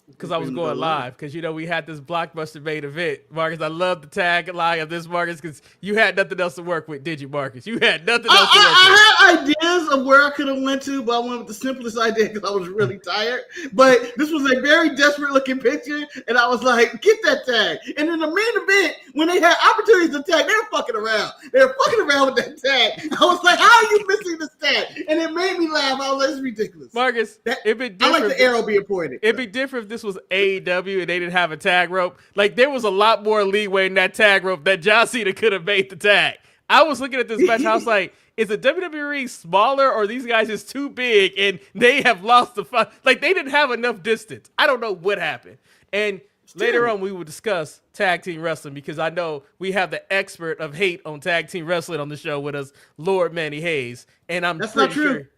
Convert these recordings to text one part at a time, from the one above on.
because I was going live. Because we had this blockbuster main event, Marcus. I love the tag line of this, Marcus, because you had nothing else to work with, did you, Marcus? You had nothing else to work with. I had ideas of where I could have went to, but I went with the simplest idea because I was really tired. But this was a very desperate looking picture, and I was like, get that tag. And in the main event, when they had opportunities to tag, they were fucking around. They were fucking around with that tag. I was like, how are you missing this tag? And it made me laugh. I was like, it's ridiculous. Marcus, it'd be different. I like the arrow being pointed. It'd be different if this was AEW and they didn't have a tag rope. Like, there was a lot more leeway in that tag rope that John Cena could have made the tag. I was looking at this match, I was like, is the WWE smaller or are these guys just too big and they have lost the fight? Like, they didn't have enough distance. I don't know what happened. And later on, we will discuss tag team wrestling because I know we have the expert of hate on tag team wrestling on the show with us, Lord Manny Hayes. And That's not true. Sure.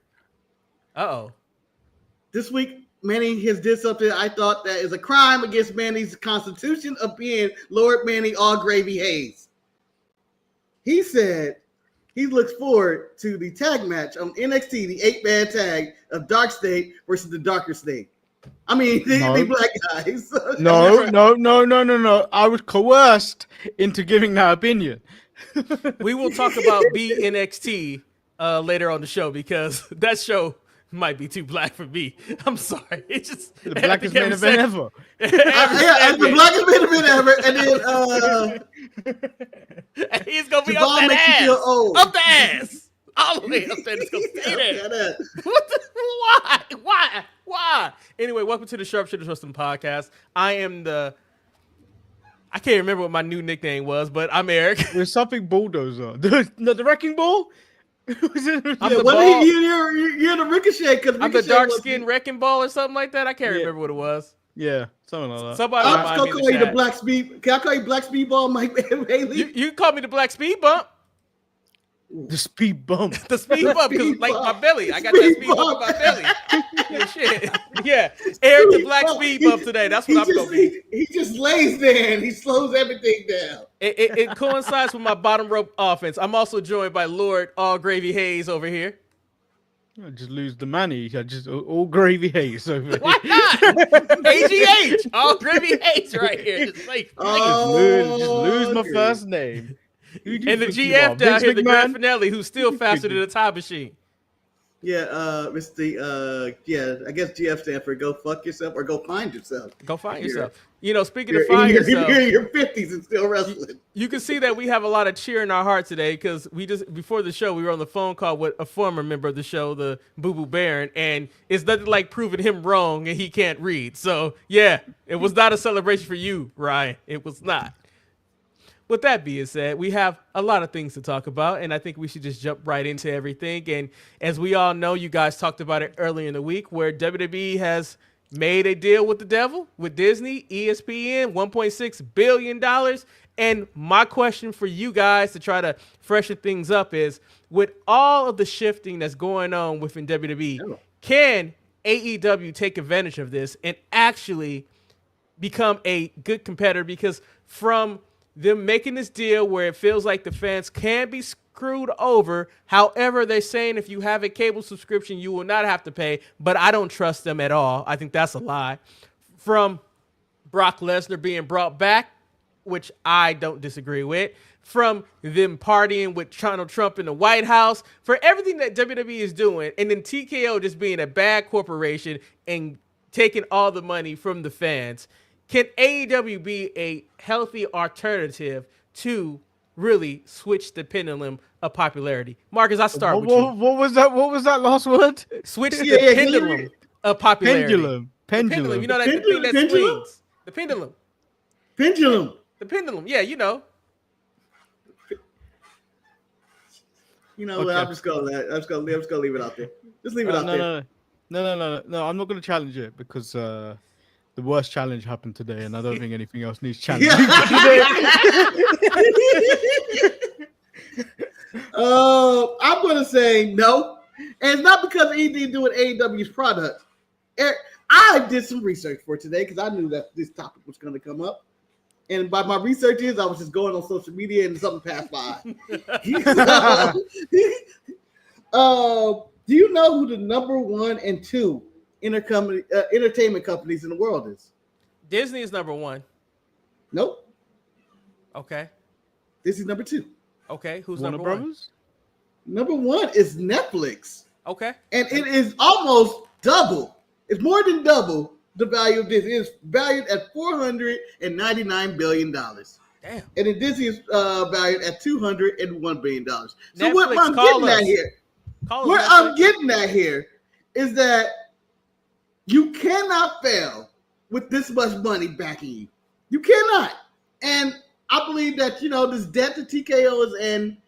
Uh-oh. This week, Manny has did something I thought that is a crime against Manny's constitution of being Lord Manny All Gravy Hayes. He said he looks forward to the tag match on NXT, the 8-man tag of Dark State versus the Darker State. I mean, the black guys. No. I was coerced into giving that opinion. We will talk about BNXT later on the show because that show might be too black for me. I'm sorry. It's just the blackest main event ever. The blackest main event ever. And then he's gonna be up that ass. Up the ass. All the way up there. It's gonna stay there. Why? Anyway, welcome to the Sharpshooters Wrestling Podcast. I can't remember what my new nickname was, but I'm Eric. There's something bulldozer. The wrecking ball? You're the Ricochet. I'm the dark-skinned wrecking ball or something like that. I can't remember what it was. Yeah, something like that. Somebody I'm going to call you the Black Speed. Can I call you Black Speedball, Mike Bailey? You can call me the Black Speed Bump. The speed bump. The speed bump, because like my belly. I got that speed bump in my belly. Yeah, shit. Yeah. Eric the Black Speed Bump today. That's what I'm going to be. He just lays there and he slows everything down. It coincides with my bottom rope offense. I'm also joined by Lord All Gravy Hayes over here. I just lose the Manny. I just All Gravy Hayes over here. Why not? AGH. All Gravy Hayes right here. Just lose my first name. And the GF down here, the Grand Finale, who's still faster than a time machine. Yeah, I guess GF stands for go fuck yourself or go find yourself. Go find yourself. Speaking of find yourself. You're in your 50s and still wrestling. You can see that we have a lot of cheer in our heart today because before the show, we were on the phone call with a former member of the show, the Boo Boo Baron, and it's nothing like proving him wrong and he can't read. So, yeah, it was not a celebration for you, Ryan. It was not. With that being said, we have a lot of things to talk about, and I think we should just jump right into everything. And as we all know, you guys talked about it earlier in the week where WWE has made a deal with the devil, with Disney, ESPN, $1.6 billion. And my question for you guys to try to freshen things up is, with all of the shifting that's going on within WWE, can AEW take advantage of this and actually become a good competitor? Because from them making this deal where it feels like the fans can be screwed over. However, they're saying if you have a cable subscription, you will not have to pay, but I don't trust them at all. I think that's a lie. From Brock Lesnar being brought back, which I don't disagree with. From them partying with Donald Trump in the White House, for everything that WWE is doing, and then TKO just being a bad corporation and taking all the money from the fans. Can AEW be a healthy alternative to really switch the pendulum of popularity? Marcus, I'll start with you. What was that? What was that last word? Switch the pendulum of popularity. Pendulum. You know that thing that swings. The pendulum. The pendulum. Yeah, you know. You know what? I'm just gonna leave it out there. Just leave it out there. No. I'm not gonna challenge it because the worst challenge happened today, and I don't think anything else needs challenging. I'm going to say no. And it's not because he didn't do AEW's product. I did some research for today because I knew that this topic was going to come up. And by my research I was just going on social media and something passed by. Do you know who the number 1 and 2 entertainment companies in the world is? Disney is number one. Nope. Okay. This is number 2. Okay. Who's Warner number one? Brothers? Number 1 is Netflix. Okay. And it is almost double. It's more than double the value of Disney. It's valued at $499 billion. Damn. And then Disney is valued at $201 billion. So Netflix, what I'm call getting us. at here, Call us, what Netflix. I'm getting at here is that you cannot fail with this much money backing you. You cannot. And I believe that, this debt to TKO is in,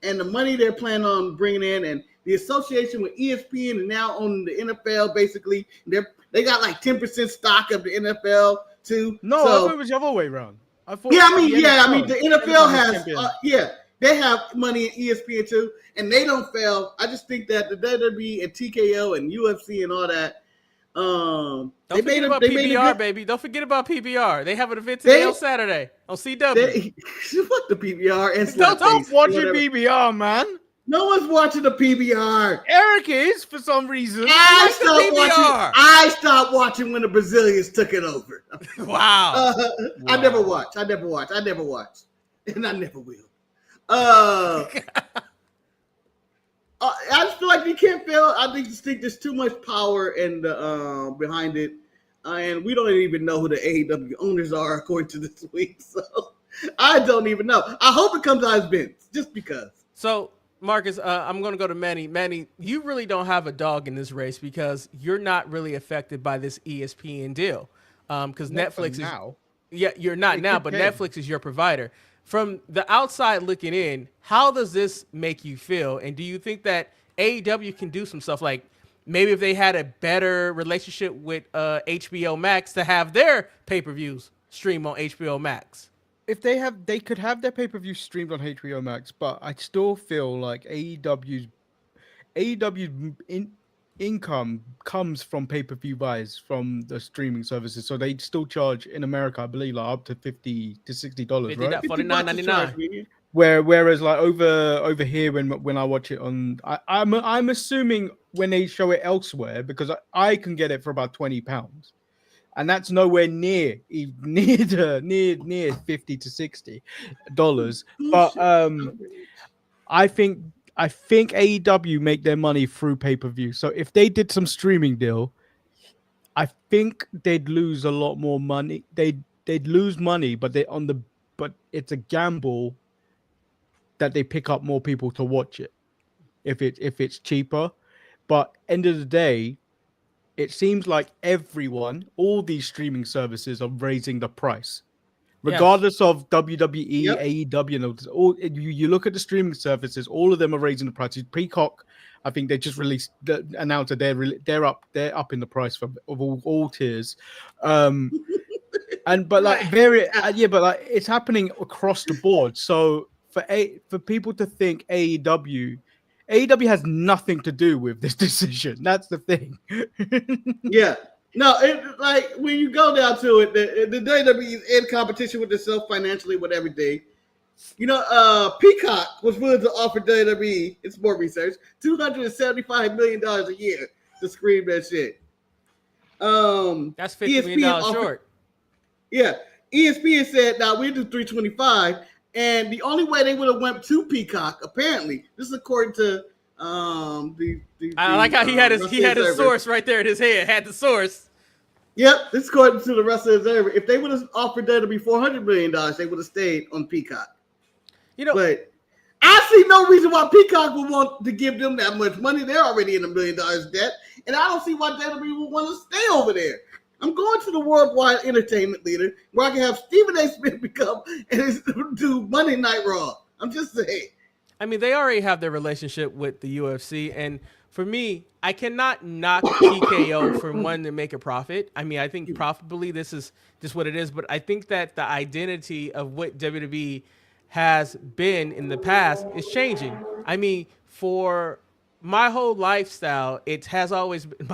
and the money they're planning on bringing in, and the association with ESPN and now owning the NFL, basically, they got like 10% stock of the NFL too. No, so, I thought it was the other way around. the NFL has, they have money in ESPN too, and they don't fail. I just think that the WWE and TKO and UFC and all that, Don't forget about PBR, baby. Don't forget about PBR. They have an event today on Saturday on CW. Fuck the PBR and Don't watch your PBR, man. No one's watching the PBR. Eric is for some reason. I stopped watching when the Brazilians took it over. Wow. I never watched. And I never will. I just feel like you can't fail. I just think there's too much power in the behind it, and we don't even know who the AEW owners are according to this week. So I don't even know. I hope it comes out as Vince, just because. So Marcus, I'm going to go to Manny. Manny, you really don't have a dog in this race because you're not really affected by this ESPN deal, because Netflix is now. Yeah, you're not now, but Netflix is your provider. From the outside looking in, how does this make you feel? And do you think that AEW can do some stuff like maybe if they had a better relationship with HBO Max to have their pay-per-views stream on HBO Max? If they could have their pay-per-view streamed on HBO Max, but I still feel like AEW's income comes from pay-per-view buys from the streaming services, so they still charge in America, I believe, like up to $50 to $60, right? $49.99. Whereas like over here when I watch it on, I'm assuming when they show it elsewhere, because I can get it for about £20. And that's nowhere near $50 to $60. But I think AEW make their money through pay-per-view. So if they did some streaming deal, I think they'd lose a lot more money. They'd lose money, but but it's a gamble that they pick up more people to watch it if it's cheaper. But end of the day, it seems like all these streaming services are raising the price, regardless of WWE, AEW, and all. You look at the streaming services; all of them are raising the prices. Peacock, I think they just announced that they're up in the price of all tiers, but it's happening across the board. So for people to think AEW has nothing to do with this decision. That's the thing. Yeah. No, like when you go down to it, the WWE is in competition with itself financially with everything. Peacock was willing to offer WWE, it's more research, $275 million a year to scream that shit. That's $50 million short. Yeah. ESPN said, now we do 325. And the only way they would have went to Peacock, apparently, this is according to I like how he had his source right there in his head. Had the source. Yep, this is according to the Wrestling Observer. If they would have offered WWE $400 million, they would have stayed on Peacock. But I see no reason why Peacock would want to give them that much money. They're already in $1 million debt, and I don't see why WWE would want to stay over there. I'm going to the worldwide entertainment leader where I can have Stephen A. Smith become and do Monday Night Raw. I'm just saying. I mean, they already have their relationship with the UFC, and for me, I cannot knock TKO for wanting to make a profit. I mean, I think profitably this is just what it is, but I think that the identity of what WWE has been in the past is changing. I mean, for my whole lifestyle, it has always been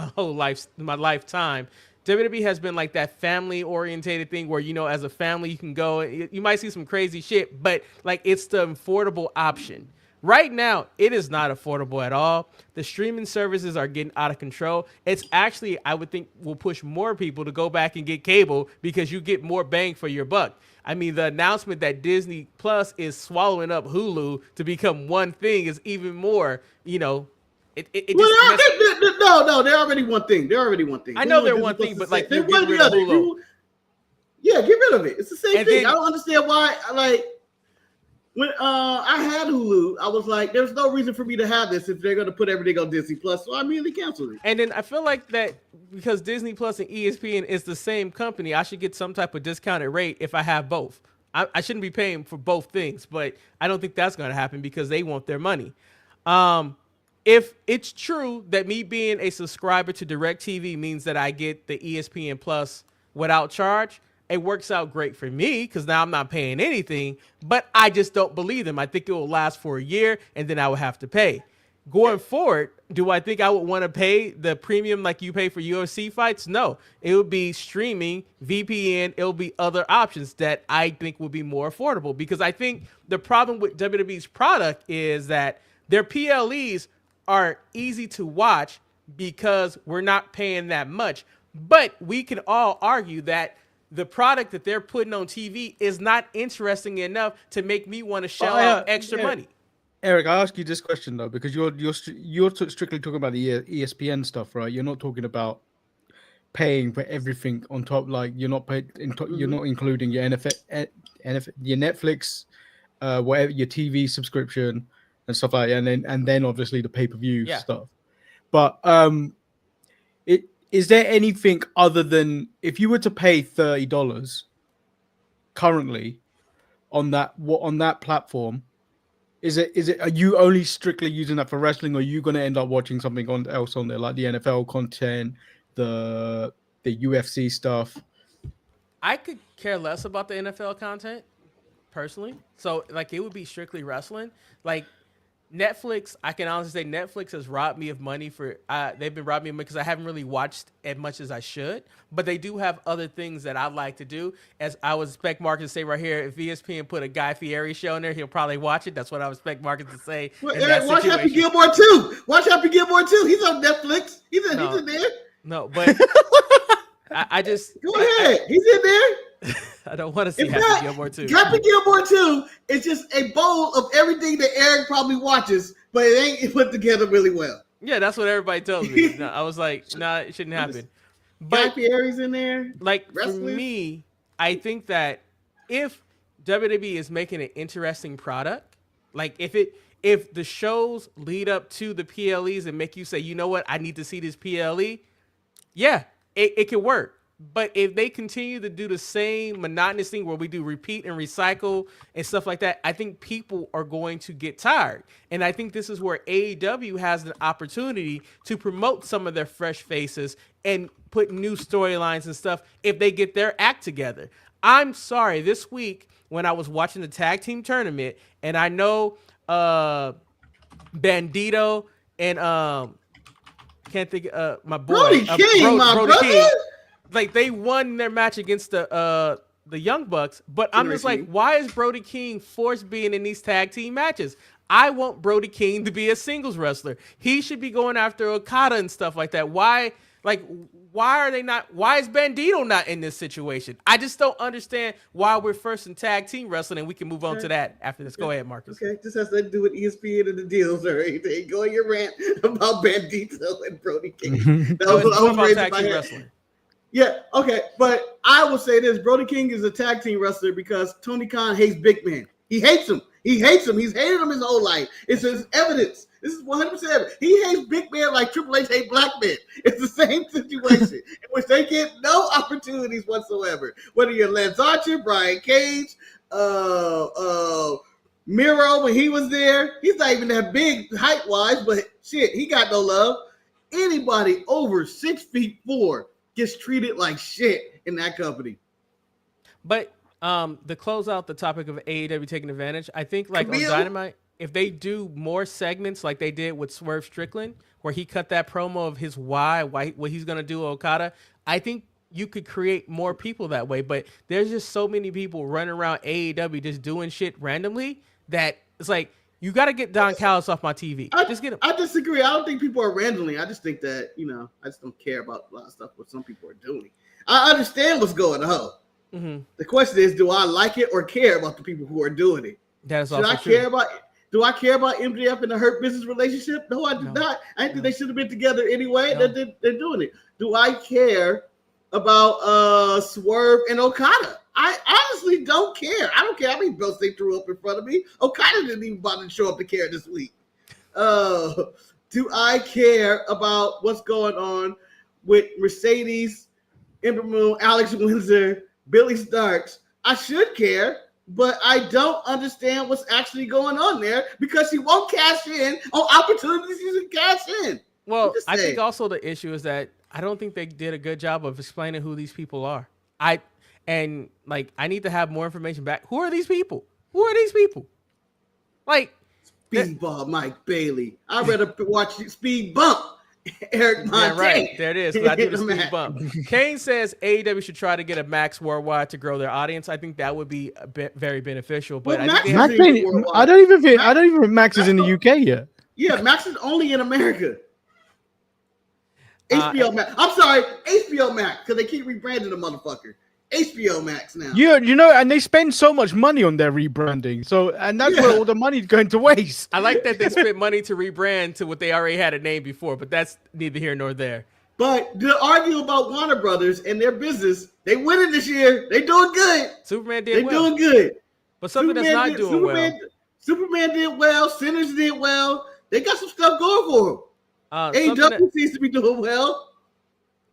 my lifetime. WWE has been like that family orientated thing where, as a family, you can go, you might see some crazy shit, but like it's the affordable option Right now, it is not affordable at all. The streaming services are getting out of control. It's actually, I would think, will push more people to go back and get cable because you get more bang for your buck. I mean, the announcement that Disney Plus is swallowing up Hulu to become one thing is even more, no, they're already one thing. I know they're one thing, but like they're getting rid of Hulu. Yeah, get rid of it. It's the same thing. I don't understand why. Like when I had Hulu, I was like, "There's no reason for me to have this if they're going to put everything on Disney Plus." So I immediately canceled it. And then I feel like that because Disney Plus and ESPN is the same company, I should get some type of discounted rate if I have both. I shouldn't be paying for both things, but I don't think that's going to happen because they want their money. If it's true that me being a subscriber to DirecTV means that I get the ESPN Plus without charge, it works out great for me because now I'm not paying anything, but I just don't believe them. I think it will last for a year and then I will have to pay. Going forward, do I think I would want to pay the premium like you pay for UFC fights? No, it would be streaming, VPN. It'll be other options that I think will be more affordable because I think the problem with WWE's product is that their PLEs are easy to watch because we're not paying that much. But we can all argue that the product that they're putting on TV is not interesting enough to make me want to shell out extra money. Eric, I ask you this question though, because you're strictly talking about the ESPN stuff, right? You're not talking about paying for everything on top. Like you're not you're not including your your Netflix, whatever your TV subscription and stuff like that, and then obviously the pay-per-view stuff. But is there anything other than if you were to pay $30 currently on that platform? Are you only strictly using that for wrestling, or are you going to end up watching something else on there, like the NFL content, the UFC stuff? I could care less about the NFL content personally. So like it would be strictly wrestling. Like Netflix, I can honestly say Netflix has robbed me of money they've been robbing me of money because I haven't really watched as much as I should, but they do have other things that I like to do. As I would expect Marcus to say right here, if ESPN put a Guy Fieri show in there, he'll probably watch it. That's what I would expect Marcus to say. Well, Eric, watch Happy Gilmore too. Watch Happy Gilmore too. He's on Netflix. He's in there. No, but I just go ahead. He's in there. I don't want to see Happy Gilmore 2. Happy Gilmore 2 is just a bowl of everything that Eric probably watches, but it ain't put together really well. Yeah, that's what everybody tells me. I was like, nah, it shouldn't happen. But Fieri's in there. Like for me, I think that if WWE is making an interesting product, like if the shows lead up to the PLEs and make you say, you know what, I need to see this PLE, yeah, it can work. But if they continue to do the same monotonous thing where we do repeat and recycle and stuff like that, I think people are going to get tired. And I think this is where AEW has an opportunity to promote some of their fresh faces and put new storylines and stuff if they get their act together. I'm sorry, this week when I was watching the tag team tournament, and I know Bandito and can't think my boy Brody King, my brother. King, like they won their match against the Young Bucks, but I'm just like, why is Brody King forced being in these tag team matches? I want Brody King to be a singles wrestler. He should be going after Okada and stuff like that. Why are they not? Why is Bandito not in this situation? I just don't understand why we're first in tag team wrestling, and we can move on to that after this. Go ahead, Marcus. Okay, this has nothing to do with ESPN and the deals or anything. Go on your rant about Bandito and Brody King. That was what I was raising my hand. Yeah, okay, but I will say this: Brody King is a tag team wrestler because Tony Khan hates big men. He hates him. He hates him. He's hated him his whole life. It's his evidence. This is 100% evidence. He hates big men like Triple H hates black men. It's the same situation in which they get no opportunities whatsoever. Whether you're Lance Archer, Brian Cage, Miro when he was there, he's not even that big height-wise, but shit, he got no love. Anybody over 6'4" gets treated like shit in that company. But to close out the topic of AEW taking advantage, I think like on Dynamite, if they do more segments like they did with Swerve Strickland, where he cut that promo of his what he's going to do Okada, I think you could create more people that way. But there's just so many people running around AEW just doing shit randomly that it's like You got to get Don Callis off my TV. Just get him. I disagree. I don't think people are randomly. I just think that, I just don't care about a lot of stuff what some people are doing. I understand what's going on. Mm-hmm. The question is, do I like it or care about the people who are doing it? That is also true. Do I care about MJF and the Hurt Business relationship? No, I do not. I think they should have been together anyway. No. They're doing it. Do I care about Swerve and Okada? I honestly don't care. I don't care how many belts they threw up in front of me. Okada didn't even bother to show up to care this week. Do I care about what's going on with Mercedes, Ember Moon, Alex Windsor, Billy Starks? I should care, but I don't understand what's actually going on there because she won't cash in on opportunities she can cash in. Well, I think also the issue is that I don't think they did a good job of explaining who these people are. I need to have more information back. Who are these people? Like Speedball Mike Bailey. I'd rather watch Speed Bump Eric Montaigne. Yeah, right. There it is. I do the Speed Bump. Kane says AEW should try to get a Max worldwide to grow their audience. I think that would be very beneficial. But I don't even think Max is in the UK yet. Yeah, Max is only in America. HBO Max. I'm sorry, HBO Max, because they keep rebranding the motherfucker. HBO Max now. Yeah, and they spend so much money on their rebranding. And that's where all the money's going to waste. I like that they spent money to rebrand to what they already had a name before, but that's neither here nor there. But to argue about Warner Brothers and their business, they winning this year. They doing good. Superman did well. They doing good. But something Superman that's not doing well. Superman did well. Sinners did well. They got some stuff going for them. AEW seems to be doing well.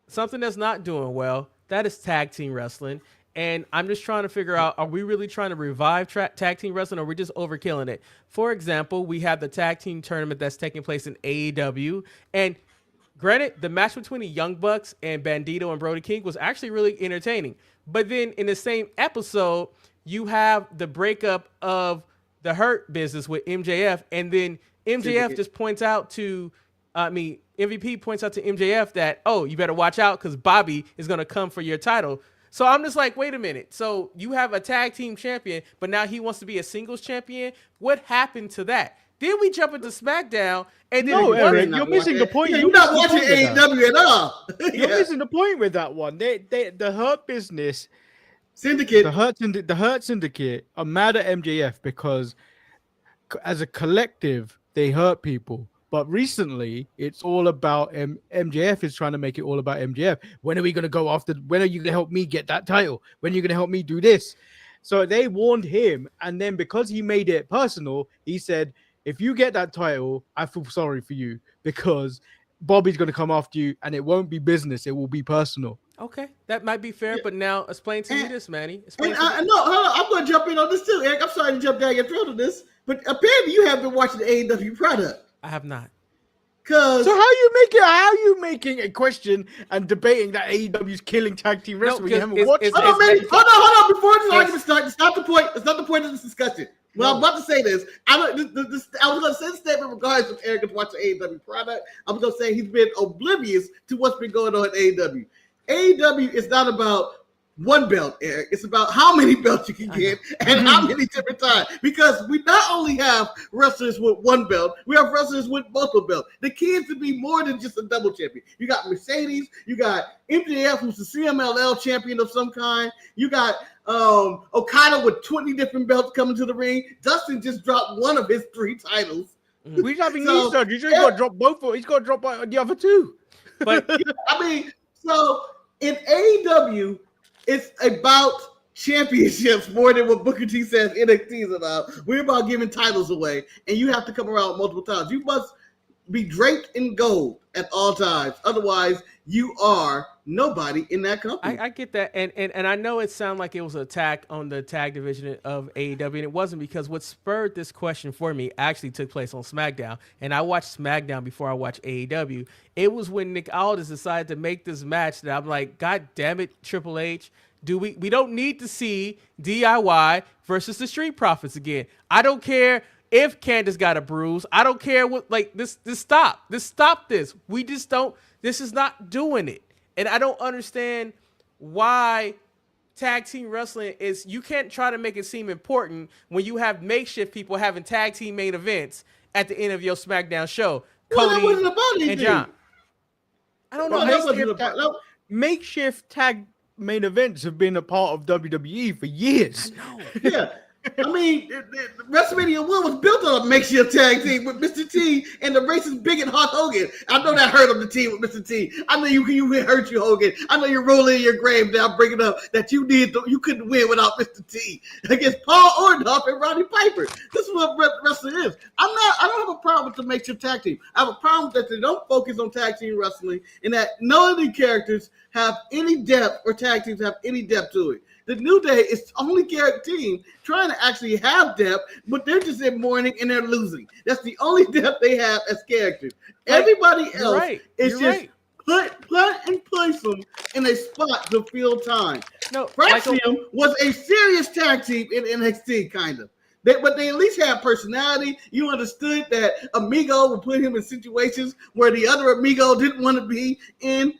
Something that's not doing well, that is tag team wrestling. And I'm just trying to figure out, are we really trying to revive tag team wrestling, or are we just overkilling it? For example, we have the tag team tournament that's taking place in AEW. And granted, the match between the Young Bucks and Bandito and Brody King was actually really entertaining. But then in the same episode, you have the breakup of the Hurt Business with MJF. And then MJF just points out to... MVP points out to MJF that, you better watch out because Bobby is going to come for your title. So I'm just like, wait a minute. So you have a tag team champion, but now he wants to be a singles champion? What happened to that? Then we jump into SmackDown, and then Eric, you're missing the point. You're not watching AEW at all. You're missing the point with that one. The Hurt Business Syndicate, the Hurt Syndicate are mad at MJF because, as a collective, they hurt people. But recently, it's all about MJF is trying to make it all about MJF. When are we going to go after? When are you going to help me get that title? When are you going to help me do this? So they warned him. And then because he made it personal, he said, if you get that title, I feel sorry for you because Bobby's going to come after you and it won't be business. It will be personal. Okay, that might be fair. But now explain to me this, Manny. I'm going to jump in on this too, Eric. I'm sorry to jump down your throat on this. But apparently you have been watching the AEW product. I have not. So how are you making a question and debating that AEW is killing tag team wrestling? Hold on. Before this argument starts, it's not the point. It's not the point of this discussion. Well, I'm about to say this. I was going to say the statement regardless if Eric is watching AEW product. I was going to say he's been oblivious to what's been going on at AEW. AEW is not about one belt, Eric. It's about how many belts you can get and how many different times. Because we not only have wrestlers with one belt, we have wrestlers with multiple belts. The key is to be more than just a double champion. You got Mercedes, you got MJF, who's the CMLL champion of some kind. You got Okada with 20 different belts coming to the ring. Dustin just dropped one of his 3 titles. We're having these done. He's got to drop both. He's got to drop the other 2. But so in AEW, it's about championships more than what Booker T says NXT is about. We're about giving titles away, and you have to come around multiple times. You must be draped in gold at all times. Otherwise, you are nobody in that company. I get that, and I know it sounded like it was an attack on the tag division of AEW, and it wasn't, because what spurred this question for me actually took place on SmackDown, and I watched SmackDown before I watched AEW. It was when Nick Aldis decided to make this match that I'm like, God damn it, Triple H. We don't need to see DIY versus the Street Profits again. I don't care if Candace got a bruise. I don't care what, this stop. This. We just don't, this is not doing it. And I don't understand why tag team wrestling is you can't try to make it seem important when you have makeshift people having tag team main events at the end of your SmackDown show. Well, that Cody wasn't about and anything. John. I don't know. No, that wasn't about. No. Makeshift tag main events have been a part of WWE for years. Yeah. I mean, WrestleMania 1 was built on a makeshift tag team with Mr. T and the racist bigot Hulk Hogan. I know that hurt him, the team with Mr. T. I know you hurt you, Hogan. I know you're rolling in your grave now, bringing up that you couldn't win without Mr. T against Paul Orndorff and Roddy Piper. This is what wrestling is. I don't have a problem with the makeshift tag team. I have a problem that they don't focus on tag team wrestling and that none of the characters have any depth or tag teams have any depth to it. The New Day is the only team trying to actually have depth, but they're just in mourning and they're losing. That's the only depth they have as characters. Everybody else is just put and place them in a spot to fill time. No, Fraxium was a serious tag team in NXT, kind of. But they at least had personality. You understood that Amigo would put him in situations where the other Amigo didn't want to be in.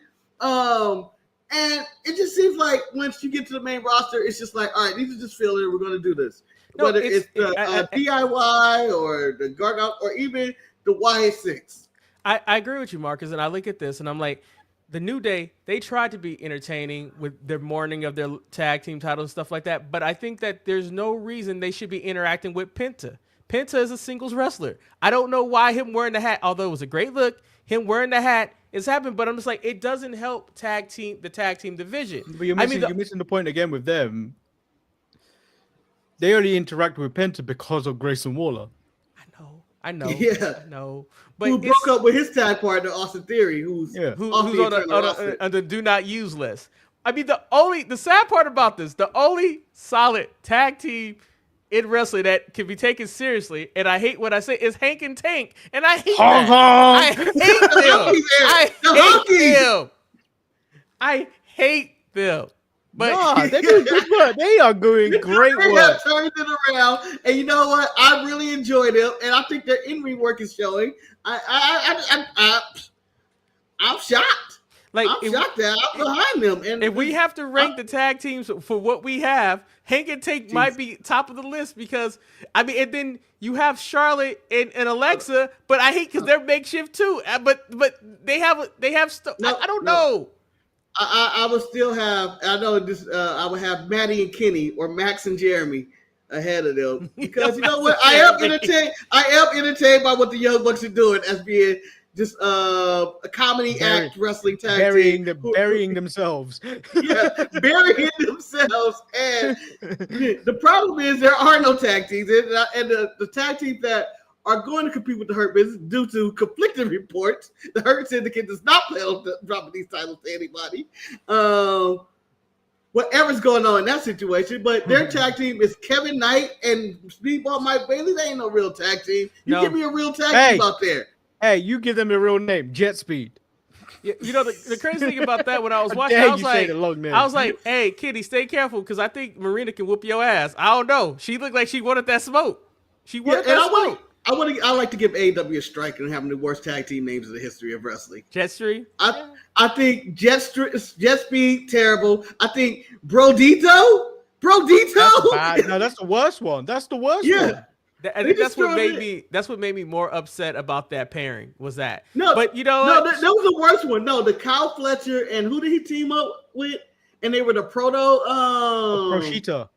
And it just seems like once you get to the main roster, it's just like, all right, these are just filler. We're going to do this. No, whether it's the DIY or the Gargoyle or even the YA6. I agree with you, Marcus, and I look at this and I'm like, the New Day, they tried to be entertaining with their mourning of their tag team titles and stuff like that, but I think that there's no reason they should be interacting with Penta. Penta is a singles wrestler. I don't know why him wearing the hat, although it was a great look, him wearing the hat is happening, but I'm just like, it doesn't help the tag team division. But you're missing the point again with them. They only interact with Penta because of Grayson Waller. I know. Yeah. I know. But who broke up with his tag partner, Austin Theory, who's on the do not use list. I mean, the sad part about this, the only solid tag team in wrestling that can be taken seriously, and I hate what I say, is Hank and Tank, and I hate that. I hate them. But they're doing good work. They are doing great work. They have turned it around, and you know what? I really enjoy them, and I think their in-ring work is showing. I'm shocked. I'm shocked that I'm behind them. And if we have to rank the tag teams for what we have, Hank and Tank might be top of the list because I mean, and then you have Charlotte and Alexa, but I hate because they're makeshift too. But they have I don't know. I would still have. I know this. I would have Maddie and Kenny or Max and Jeremy ahead of them because you know what? I am entertained by what the Young Bucks are doing as being just a comedy act wrestling tag team. Burying themselves. Yeah, burying themselves. And the problem is there are no tag teams. And the tag teams that are going to compete with the Hurt Business due to conflicting reports. The Hurt Syndicate does not plan on dropping these titles to anybody. Whatever's going on in that situation, but their tag team is Kevin Knight and Speedball Mike Bailey. They ain't no real tag team. Give me a real tag team out there. Hey, you give them a real name, Jet Speed. Yeah, you know the crazy thing about that when I was watching, I was like, "Hey, Kitty, stay careful because I think Marina can whoop your ass." I don't know. She looked like she wanted that smoke. She wanted that smoke. I like to give AEW a strike and having the worst tag team names in the history of wrestling. Jetstream. I think Jet Speed terrible. I think Brodito. No, that's the worst one. That's the worst one. I think that's what made me more upset about that pairing was that. No, but you know, that was the worst one. No, the Kyle Fletcher and who did he team up with? And they were the Proshita.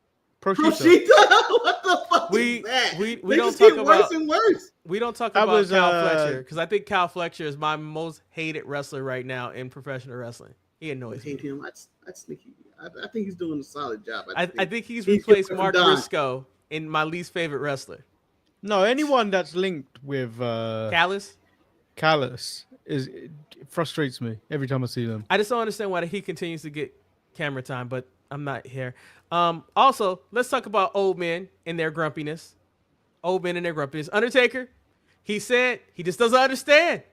What the fuck is that? We don't talk about worse and worse. We don't talk about Kyle Fletcher because I think Kyle Fletcher is my most hated wrestler right now in professional wrestling. He annoys me. I hate him. I think he's doing a solid job. I think he's replaced Mark Briscoe in my least favorite wrestler. No, anyone that's linked with Callis frustrates me every time I see them. I just don't understand why he continues to get camera time, but I'm not here. Also, let's talk about old men and their grumpiness. Undertaker, he said he just doesn't understand.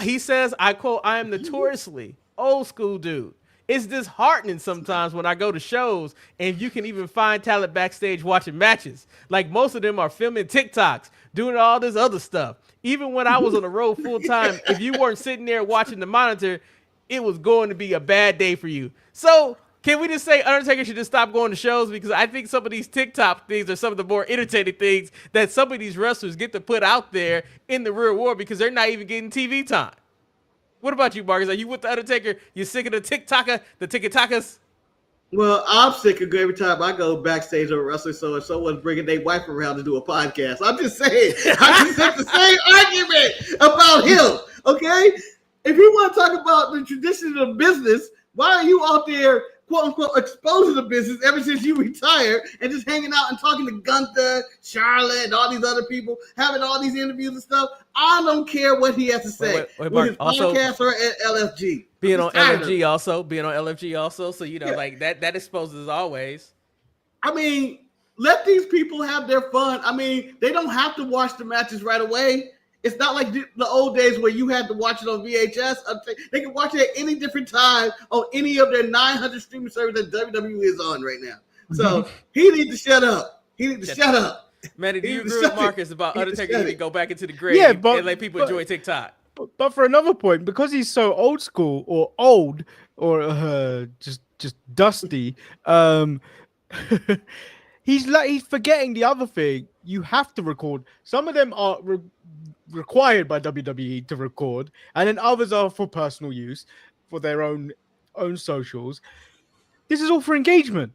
He says, I quote, "I am notoriously old school dude. It's disheartening sometimes when I go to shows and you can even find talent backstage watching matches. Like most of them are filming TikToks, doing all this other stuff. Even when I was on the road full time, if you weren't sitting there watching the monitor, it was going to be a bad day for you." So Can we just say Undertaker should just stop going to shows? Because I think some of these TikTok things are some of the more entertaining things that some of these wrestlers get to put out there in the real world because they're not even getting TV time. What about you, Marcus? Are you with the Undertaker? You sick of the TikTokers? Well, I'm sick of every time I go backstage or wrestling, so if someone's bringing their wife around to do a podcast, I'm just saying, I just have the same argument about him, okay? If you want to talk about the tradition of business, why are you out there, quote unquote, exposing the business ever since you retired and just hanging out and talking to Gunther, Charlotte, and all these other people, having all these interviews and stuff? I don't care what he has to say wait, with his also, podcast or at LFG. Being on LFG also, so like that exposes always. I mean, let these people have their fun. I mean, they don't have to watch the matches right away. It's not like the old days where you had to watch it on VHS. They can watch it at any different time on any of their 900 streaming services that WWE is on right now. So he needs to shut up. He needs to shut up. Manny, do you agree with Marcus about Undertaker need to go back into the grave and let people enjoy TikTok? But for another point, because he's so old school or old or just dusty, he's forgetting the other thing. You have to record. Some of them are required by WWE to record, and then others are for personal use, for their own socials. This is all for engagement.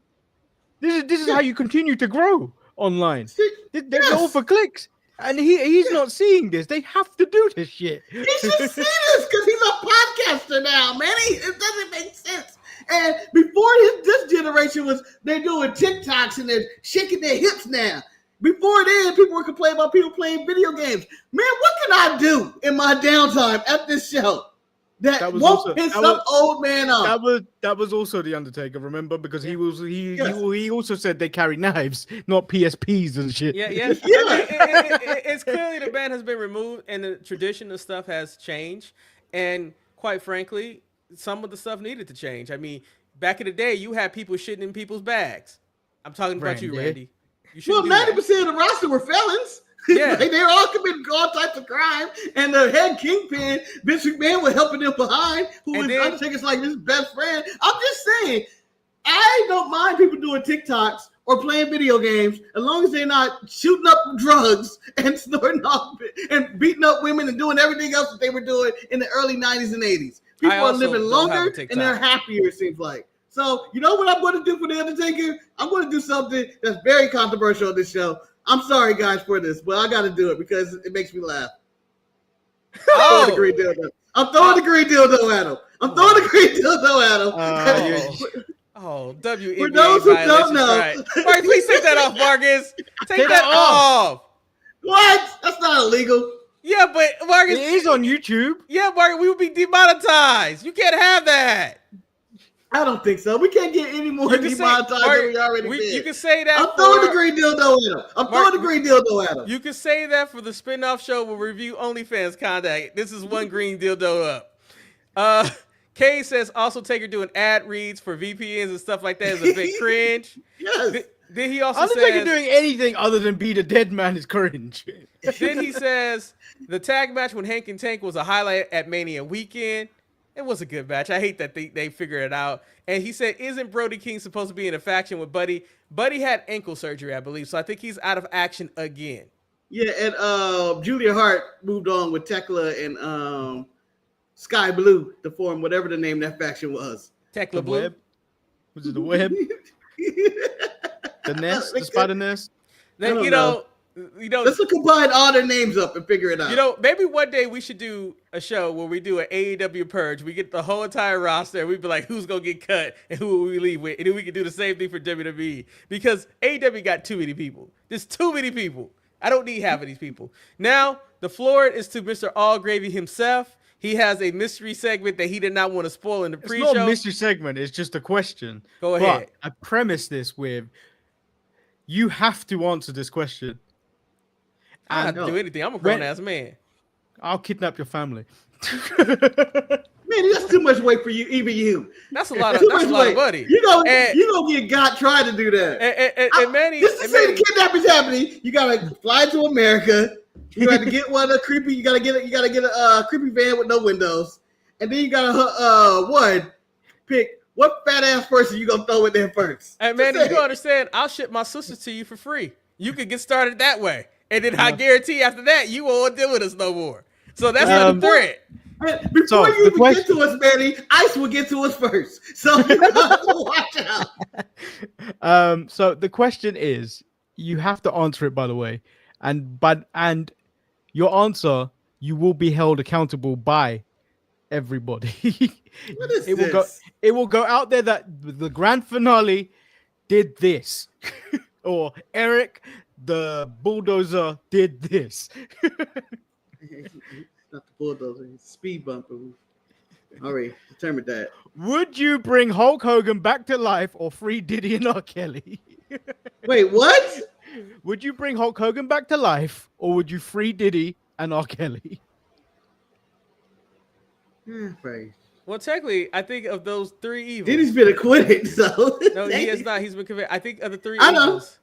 This is how you continue to grow online. They're all for clicks. And he's not seeing this. They have to do this shit. He should see this because he's a podcaster now, man. It doesn't make sense. And before this generation they're doing TikToks and they're shaking their hips now. Before then, people were complaining about people playing video games. Man, what can I do in my downtime at this show that won't piss some old man off? That was also the Undertaker, remember? Because he also said they carry knives, not PSPs and shit. Yeah. It's clearly the ban has been removed and the tradition of stuff has changed. And quite frankly, some of the stuff needed to change. I mean, back in the day, you had people shitting in people's bags. I'm talking about you, Randy. Well, 90% of the roster were felons. Yeah, they're all committing all types of crime, and the head kingpin, Vince McMahon, was helping them behind. Undertaker's like his best friend. I'm just saying, I don't mind people doing TikToks or playing video games as long as they're not shooting up drugs and snorting off and beating up women and doing everything else that they were doing in the early 90s and 80s. People are living longer and they're happier, it seems like. So, you know what I'm going to do for The Undertaker? I'm going to do something that's very controversial on this show. I'm sorry, guys, for this, but I got to do it because it makes me laugh. I'm throwing the green dildo. I'm throwing the green dildo at him. For those who don't know. Marcus, please take that off, Marcus. Take that off. What? That's not illegal. Yeah, but Marcus. It is on YouTube. Yeah, Marcus, we would be demonetized. You can't have that. I don't think so. We can't get any more demonetized than we already did. You can say that. I'm throwing the green dildo at him. You can say that for the spinoff show. We'll review OnlyFans content. This is one green dildo up. Kay says also Taker doing ad reads for VPNs and stuff like that is a bit cringe. Yes. Then he also Undertaker doing anything other than beat a dead man is cringe. Then he says the tag match when Hank and Tank was a highlight at Mania weekend. It was a good match. I hate that they figured it out. And he said, isn't Brody King supposed to be in a faction with Buddy? Buddy had ankle surgery, I believe. So I think he's out of action again. Yeah, and Julia Hart moved on with Tekla and Sky Blue to form whatever the name of that faction was. Tekla Blue? Web? Was it the Web? The Nest? The Spider Nest? Then, you know, let's combine all their names up and figure it out. You know, maybe one day we should do a show where we do an AEW purge. We get the whole entire roster. We'd be like, who's going to get cut and who will we leave with? And then we can do the same thing for WWE. Because AEW got too many people. There's too many people. I don't need half of these people. Now, the floor is to Mr. All Gravy himself. He has a mystery segment that he did not want to spoil in the pre-show. It's not a mystery segment. It's just a question. Go ahead. But I premise this with, you have to answer this question. I don't have to do anything. I'm a grown-ass man. I'll kidnap your family. Man, that's too much weight for you, even you. That's a lot of money. You gonna get got trying to do that. And Manny, just to say the kidnapping's happening, you gotta fly to America. You got to get one of creepy. You gotta get a creepy van with no windows, and then you gotta pick What fat ass person you gonna throw in there first? Hey, man, you understand? I'll ship my sisters to you for free. You could get started that way. And then I guarantee after that, you won't deal with us no more. So that's not the threat. Before you even get to us, Manny, Ice will get to us first. So you have to watch out. So the question is, you have to answer it, by the way. And your answer, you will be held accountable by everybody. What is this? It will go out there that the grand finale did this. Or Eric, the bulldozer, did this. Not the bulldozer, it's speed bumper. Already determined that. Would you bring Hulk Hogan back to life or free Diddy and R. Kelly? Wait, what? Would you bring Hulk Hogan back to life or would you free Diddy and R. Kelly? Right. Well, technically, I think of those three evils. Diddy's been acquitted, so. No, he has not. He's been convicted. I think of the three evils.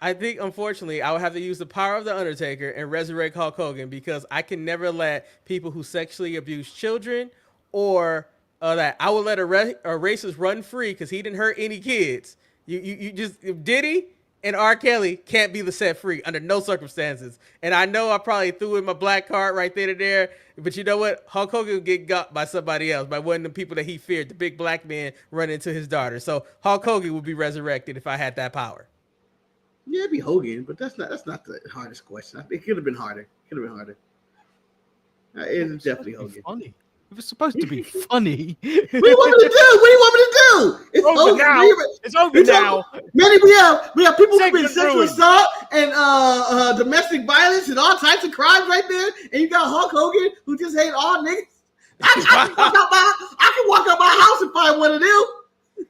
I think, unfortunately, I would have to use the power of the Undertaker and resurrect Hulk Hogan because I can never let people who sexually abuse children or that I would let a racist run free because he didn't hurt any kids. You just Diddy and R. Kelly can't be set free under no circumstances. And I know I probably threw in my black card right there, but you know what? Hulk Hogan would get got by somebody else, by one of the people that he feared, the big black man running into his daughter. So Hulk Hogan would be resurrected if I had that power. Yeah, it'd be Hogan, but that's not the hardest question. I think it could have been harder. It's definitely Hogan. Funny. It was supposed to be funny. What do you want me to do? It's over now. It's over now. Manny, we have people who've been sexual assault and domestic violence and all types of crimes right there, and you got Hulk Hogan who just hate all niggas. I can walk out my house and find one of them.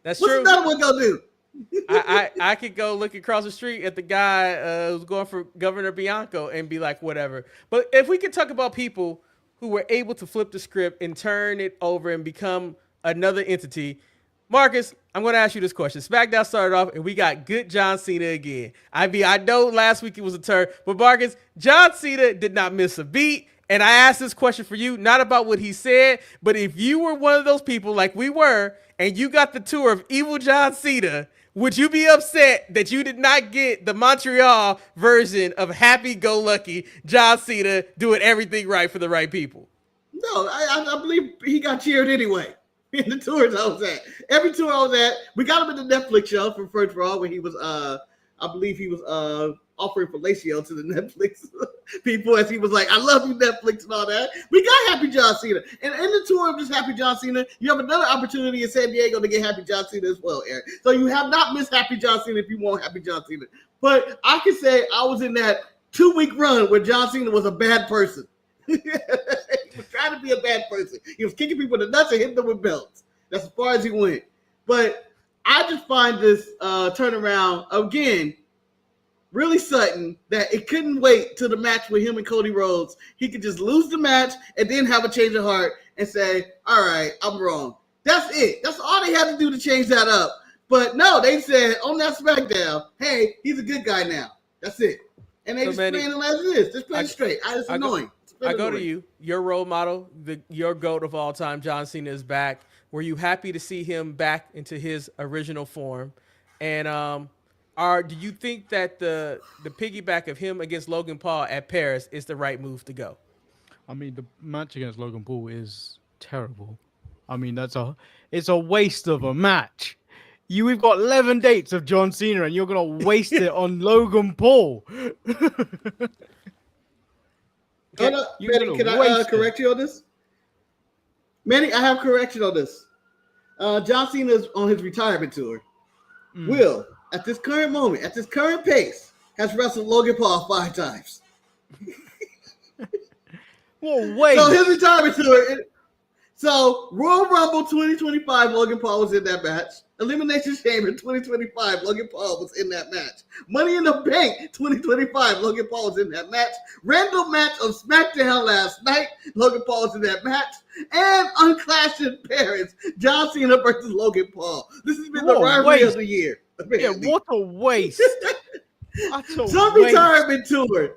That's true. What's another one gonna do? I could go look across the street at the guy who's going for Governor Bianco and be like, whatever. But if we could talk about people who were able to flip the script and turn it over and become another entity, Marcus, I'm going to ask you this question. Smackdown started off and we got good John Cena again. I know last week it was a turn, but Marcus, John Cena did not miss a beat. And I asked this question for you, not about what he said, but if you were one of those people like we were and you got the tour of evil John Cena, would you be upset that you did not get the Montreal version of happy-go-lucky John Cena doing everything right for the right people? No, I believe he got cheered anyway in the tours I was at. Every tour I was at, we got him in the Netflix show for First for All when he was, I believe he was offering fellatio to the Netflix people as he was like, I love you, Netflix, and all that. We got Happy John Cena. And in the tour of just Happy John Cena, you have another opportunity in San Diego to get Happy John Cena as well, Eric. So you have not missed Happy John Cena if you want Happy John Cena. But I can say I was in that 2-week run where John Cena was a bad person. He was trying to be a bad person. He was kicking people in the nuts and hitting them with belts. That's as far as he went. But I just find this turnaround, again, really sudden, that it couldn't wait till the match with him and Cody Rhodes. He could just lose the match and then have a change of heart and say, all right, I'm wrong. That's it. That's all they had to do to change that up. But no, they said on that SmackDown, hey, he's a good guy now. That's it. And they just playing him as it is. Just playing straight. It's annoying. I go to you. Your role model, your GOAT of all time, John Cena, is back. Were you happy to see him back into his original form? And do you think that the piggyback of him against Logan Paul at Paris is the right move to go? I mean, the match against Logan Paul is terrible. I mean, it's a waste of a match. We've got 11 dates of John Cena, and you're gonna waste it on Logan Paul. Manny, can I correct you on this? Manny, I have correction on this. John Cena is on his retirement tour. Will, at this current moment, at this current pace, has wrestled Logan Paul 5 times. Well, wait. So his retirement tour. So Royal Rumble 2025, Logan Paul was in that match. Elimination Chamber 2025, Logan Paul was in that match. Money in the Bank 2025, Logan Paul was in that match. Random match of SmackDown last night, Logan Paul was in that match. And Unclash in Paris, John Cena versus Logan Paul. This has been the rivalry of the year. Apparently. Yeah, what a waste. Some retirement tour.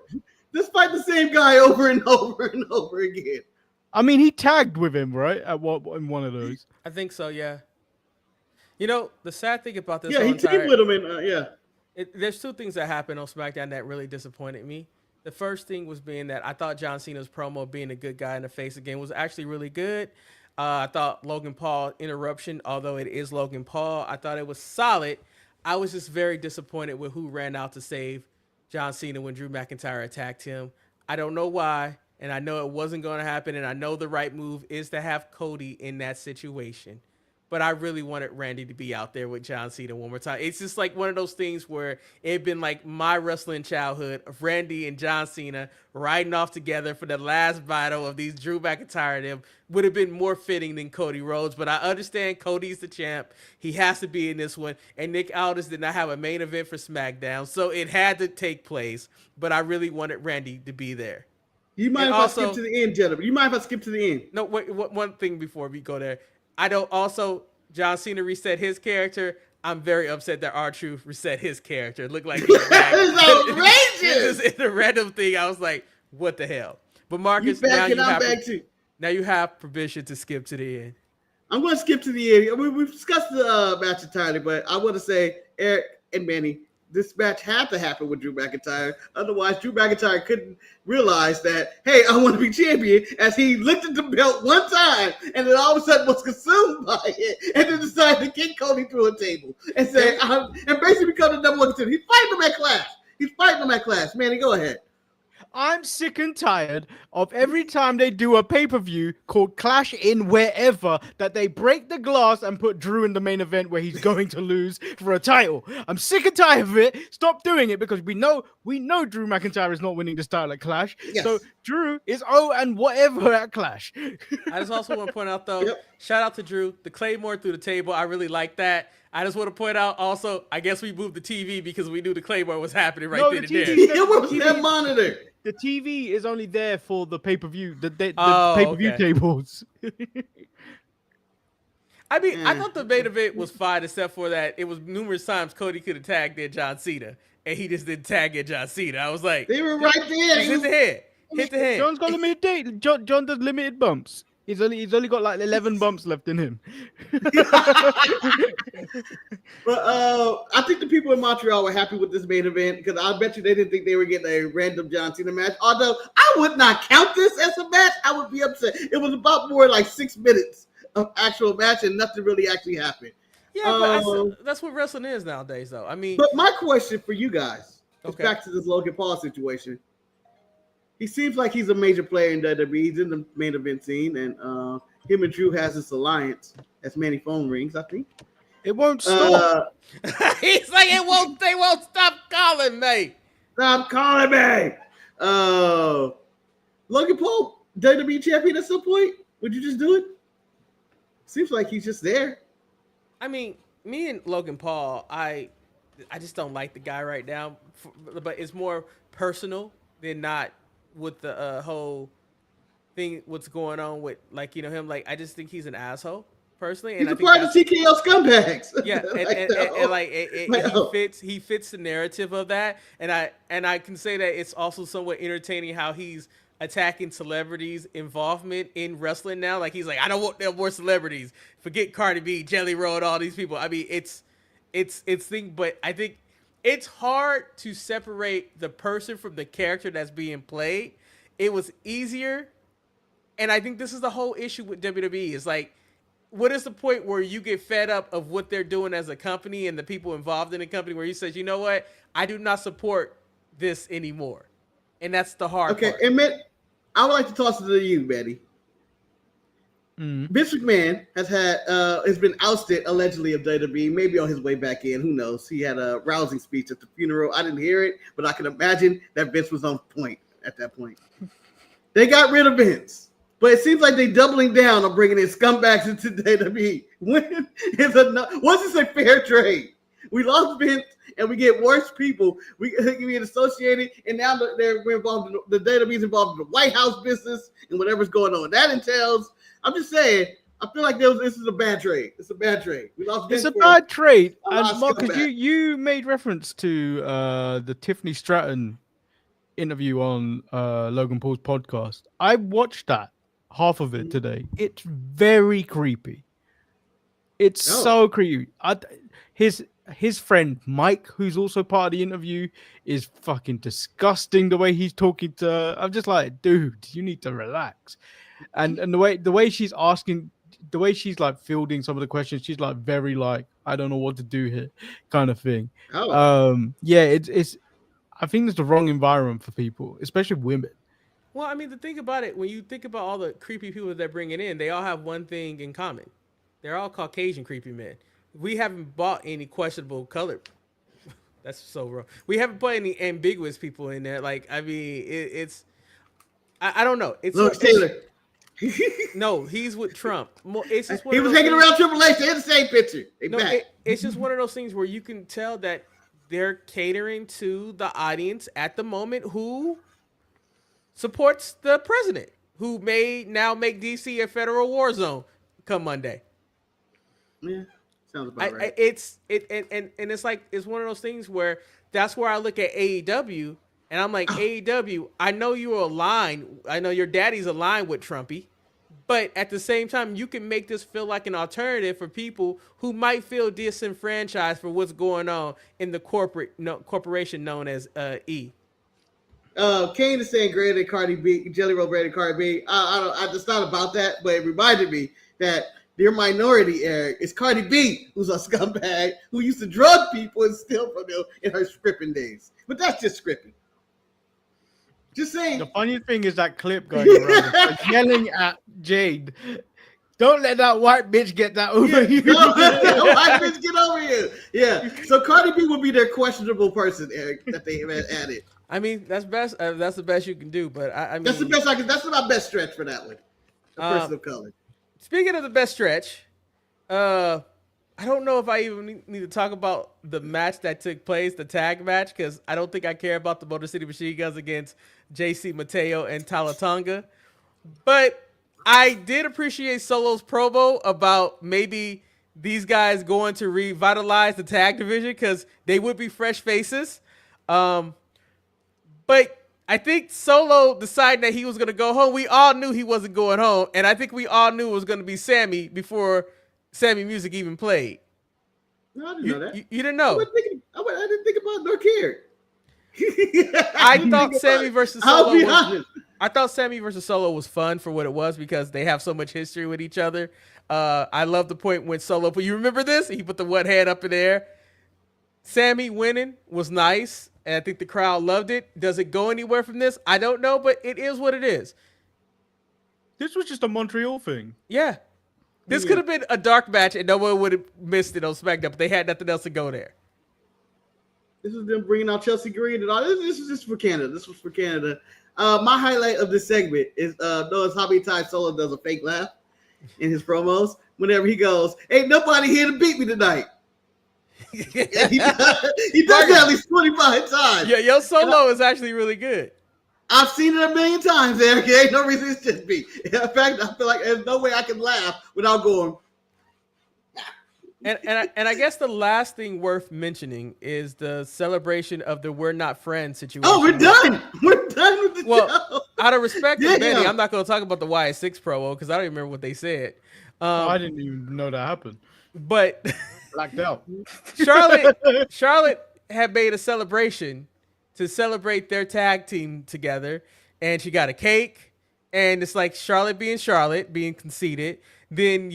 Despite the same guy over and over and over again. I mean, he tagged with him, right? In one of those. I think so, yeah. You know, the sad thing about this Yeah, whole he entire teamed with him, and yeah. there's two things that happened on SmackDown that really disappointed me. The first thing was being that I thought John Cena's promo being a good guy in the face again was actually really good. I thought Logan Paul interruption, although it is Logan Paul, I thought it was solid. I was just very disappointed with who ran out to save John Cena when Drew McIntyre attacked him. I don't know why, and I know it wasn't going to happen, and I know the right move is to have Cody in that situation. But I really wanted Randy to be out there with John Cena one more time. It's just like one of those things where it had been like my wrestling childhood of Randy and John Cena riding off together for the last battle of these Drew McIntyre and them would have been more fitting than Cody Rhodes. But I understand Cody's the champ. He has to be in this one. And Nick Aldis did not have a main event for SmackDown, so it had to take place. But I really wanted Randy to be there. You mind if I skip to the end, gentlemen? You mind if I skip to the end? No, wait, one thing before we go there. I don't also John Cena reset his character. I'm very upset that R-Truth reset his character. It looked like he was back. It's outrageous. It's a random thing. I was like, what the hell? But Marcus, now you have permission to skip to the end. I'm going to skip to the end. We've discussed the match entirely, but I want to say, Eric and Manny, this match had to happen with Drew McIntyre. Otherwise, Drew McIntyre couldn't realize that, hey, I want to be champion, as he looked at the belt one time and then all of a sudden was consumed by it and then decided to kick Cody through a table and say, and basically become the number one contender. He's fighting him at Clash. Manny, go ahead. I'm sick and tired of every time they do a pay-per-view called Clash in Wherever that they break the glass and put Drew in the main event where he's going to lose for a title. I'm sick and tired of it. Stop doing it because we know Drew McIntyre is not winning this title at Clash. Yes. So Drew is and whatever at Clash. I just also want to point out though, shout out to Drew, the Claymore through the table. I really like that. I just want to point out also, I guess we moved the TV because we knew the Claymore was happening right then and there. It was that monitor. The TV is only there for the pay-per-view, the pay-per-view tables. I mean, I thought the main event was fine, except for that it was numerous times Cody could have tagged in John Cena, and he just didn't tag in John Cena. I was like, they were right there. Hit the head. John's got limited. John does limited bumps. He's only got like 11 bumps left in him. But I think the people in Montreal were happy with this main event because I bet you they didn't think they were getting a random John Cena match. Although I would not count this as a match, I would be upset. It was about more like 6 minutes of actual match and nothing really actually happened. Yeah, but that's what wrestling is nowadays, though. I mean, but my question for you guys is back to this Logan Paul situation. He seems like he's a major player in WWE. He's in the main event scene, and him and Drew has this alliance. As Manny phone rings, I think. It won't stop. He's like, they won't stop calling me. Stop calling me. Logan Paul, WWE champion at some point. Would you just do it? Seems like he's just there. I mean, me and Logan Paul, I just don't like the guy right now. But it's more personal than not with the whole thing, what's going on with him. Like, I just think he's an asshole personally. And he's a part of TKO scumbags. Yeah, he fits the narrative of that. And I can say that it's also somewhat entertaining how he's attacking celebrities' involvement in wrestling now. Like, he's like, I don't want no more celebrities. Forget Cardi B, Jelly Roll, and all these people. I mean, it's thing, but I think it's hard to separate the person from the character that's being played. It was easier, and I think this is the whole issue with WWE. Is like, what is the point where you get fed up of what they're doing as a company and the people involved in the company, where he says, you know what, I do not support this anymore, and that's the hard part. Okay, I would like to toss it to you, Betty. Vince McMahon has been ousted allegedly of WWE, maybe on his way back in. Who knows? He had a rousing speech at the funeral. I didn't hear it, but I can imagine that Vince was on point at that point. They got rid of Vince, but it seems like they're doubling down on bringing in scumbags into WWE. Once it's a fair trade, we lost Vince and we get worse people. We get associated, and now we're involved. The WWE's involved in the White House business and whatever's going on that entails. I'm just saying, I feel like this is a bad trade. It's a bad trade. We lost. It's a bad trade. And Marcus, you made reference to the Tiffany Stratton interview on Logan Paul's podcast. I watched that, half of it today. It's very creepy. It's so creepy. His friend Mike, who's also part of the interview, is fucking disgusting. The way he's talking to her, I'm just like, dude, you need to relax. And the way she's asking, the way she's like fielding some of the questions, she's like very like, I don't know what to do here, kind of thing. Yeah, it's. I think it's the wrong environment for people, especially women. Well, I mean, the thing about it, when you think about all the creepy people they're bringing in, they all have one thing in common. They're all Caucasian creepy men. We haven't bought any questionable color. That's so wrong. We haven't put any ambiguous people in there. Like, I mean, it's. I don't know. It's Lord Taylor. No, he's with Trump. It's just he was hanging around Triple H. They had the same picture. It's just one of those things where you can tell that they're catering to the audience at the moment who supports the president, who may now make DC a federal war zone come Monday. Yeah, sounds about right. It's like it's one of those things where that's where I look at AEW and I'm like, AEW, I know you're aligned. I know your daddy's aligned with Trumpy, but at the same time, you can make this feel like an alternative for people who might feel disenfranchised for what's going on in the corporation known as E. Kane is saying greater than Cardi B, Jelly Roll greater than Cardi B. I just thought about that, but it reminded me that their minority, Eric, is Cardi B, who's a scumbag who used to drug people and steal from them in her scripting days. But that's just scripting. Just saying. The funny thing is that clip going around yelling at Jade. Don't let that white bitch get that over you. Don't let that white bitch get over you. Yeah. So Cardi B would be their questionable person, Eric, that they have added. I mean, that's best. That's the best you can do. But I mean, that's the best I can. That's my best stretch for that one. A person of color. Speaking of the best stretch, I don't know if I even need to talk about the match that took place, the tag match, because I don't think I care about the Motor City Machine Guns against JC Mateo and Talatonga. But I did appreciate Solo's promo about maybe these guys going to revitalize the tag division because they would be fresh faces. But I think Solo decided that he was going to go home. We all knew he wasn't going home. And I think we all knew it was going to be Sami before Sami music even played. No, I didn't know that. You didn't know. I didn't think about nor care. I thought Sami versus Solo. I'll be honest. I thought Sami versus Solo was fun for what it was because they have so much history with each other. I love the point when Solo, but you remember this? He put the one hand up in the air. Sami winning was nice, and I think the crowd loved it. Does it go anywhere from this? I don't know, but it is what it is. This was just a Montreal thing. Yeah. This could have been a dark match, and no one would have missed it on SmackDown, but they had nothing else to go there. This is them bringing out Chelsea Green and all. This is just for Canada. This was for Canada. My highlight of this segment is notice how many times Solo does a fake laugh in his promos. Whenever he goes, "Ain't nobody here to beat me tonight." he does that at least 25 times. Yeah, your Solo is actually really good. I've seen it a million times, Eric. There ain't no reason it should be. In fact, I feel like there's no way I can laugh without going. And I guess the last thing worth mentioning is the celebration of the "We're Not Friends" situation. Oh, we're done. We're done with the show. Out of respect to Manny, I'm not going to talk about the YS6 promo because I don't even remember what they said. I didn't even know that happened. But blacked out. Charlotte had made a celebration to celebrate their tag team together, and she got a cake, and it's like Charlotte, being conceited. Then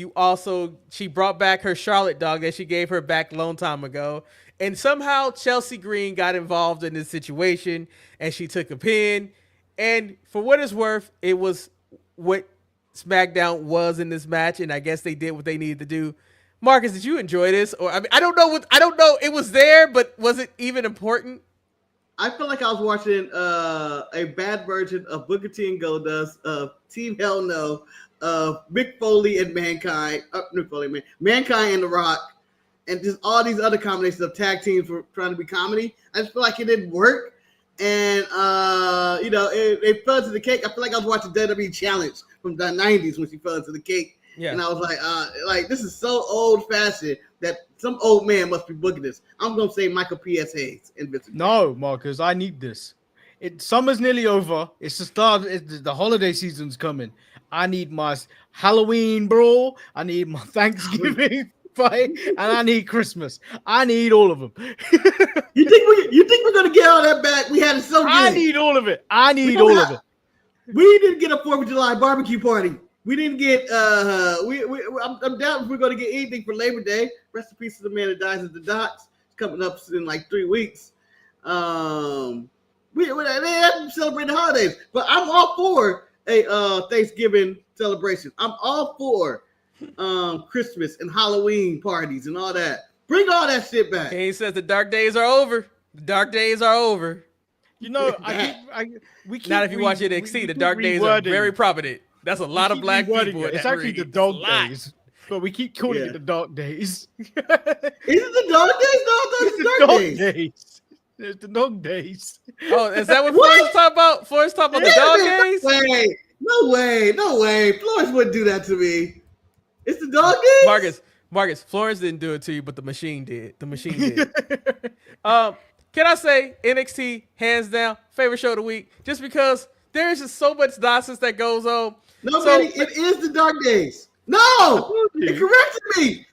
she brought back her Charlotte dog that she gave her back a long time ago, and somehow Chelsea Green got involved in this situation, and she took a pin, and for what it's worth, it was what SmackDown was in this match, and I guess they did what they needed to do. Marcus, did you enjoy this? Or I mean, I don't know. It was there, but was it even important? I feel like I was watching a bad version of Booker T and Goldust, Team Hell No, Mick Foley and Mankind, Mankind and The Rock, and just all these other combinations of tag teams for trying to be comedy. I just feel like it didn't work. And, it fell into the cake. I feel like I was watching WWE Challenge from the 90s when she fell into the cake. Yeah. And I was like, this is so old-fashioned that some old man must be booking this. I'm going to say Michael P.S. Hayes. No, Marcus, I need this. Summer's nearly over. It's the start. The holiday season's coming. I need my Halloween brawl. I need my Thanksgiving Birthday, and I need Christmas. I need all of them. You think we're gonna get all that back? We had it so good. I need all of it. I need all of it. We didn't get a 4th of July barbecue party. We didn't get. I'm doubting if we're gonna get anything for Labor Day. Rest in peace to the man that dies at the docks. It's coming up in like 3 weeks. They haven't celebrated the holidays, but I'm all for a Thanksgiving celebration. I'm all for Christmas and Halloween parties and all that. Bring all that shit back. Kane says the dark days are over. The dark days are over. You know, we keep not if you watch NXT. The dark days are very prominent. That's a lot of black people. It's actually the dog days, but we keep calling it the dark days. Is it the dog days? No, I thought it's the dark days. It's the dog days. Oh, is that what Florence talking about? Florence talking about the dog days? No way. Florence wouldn't do that to me. It's the dog days? Marcus, Florence didn't do it to you, but the machine did. The machine did. Can I say NXT, hands down, favorite show of the week? Just because there is just so much nonsense that goes on. No, Manny, it is the dark days. No! They corrected me.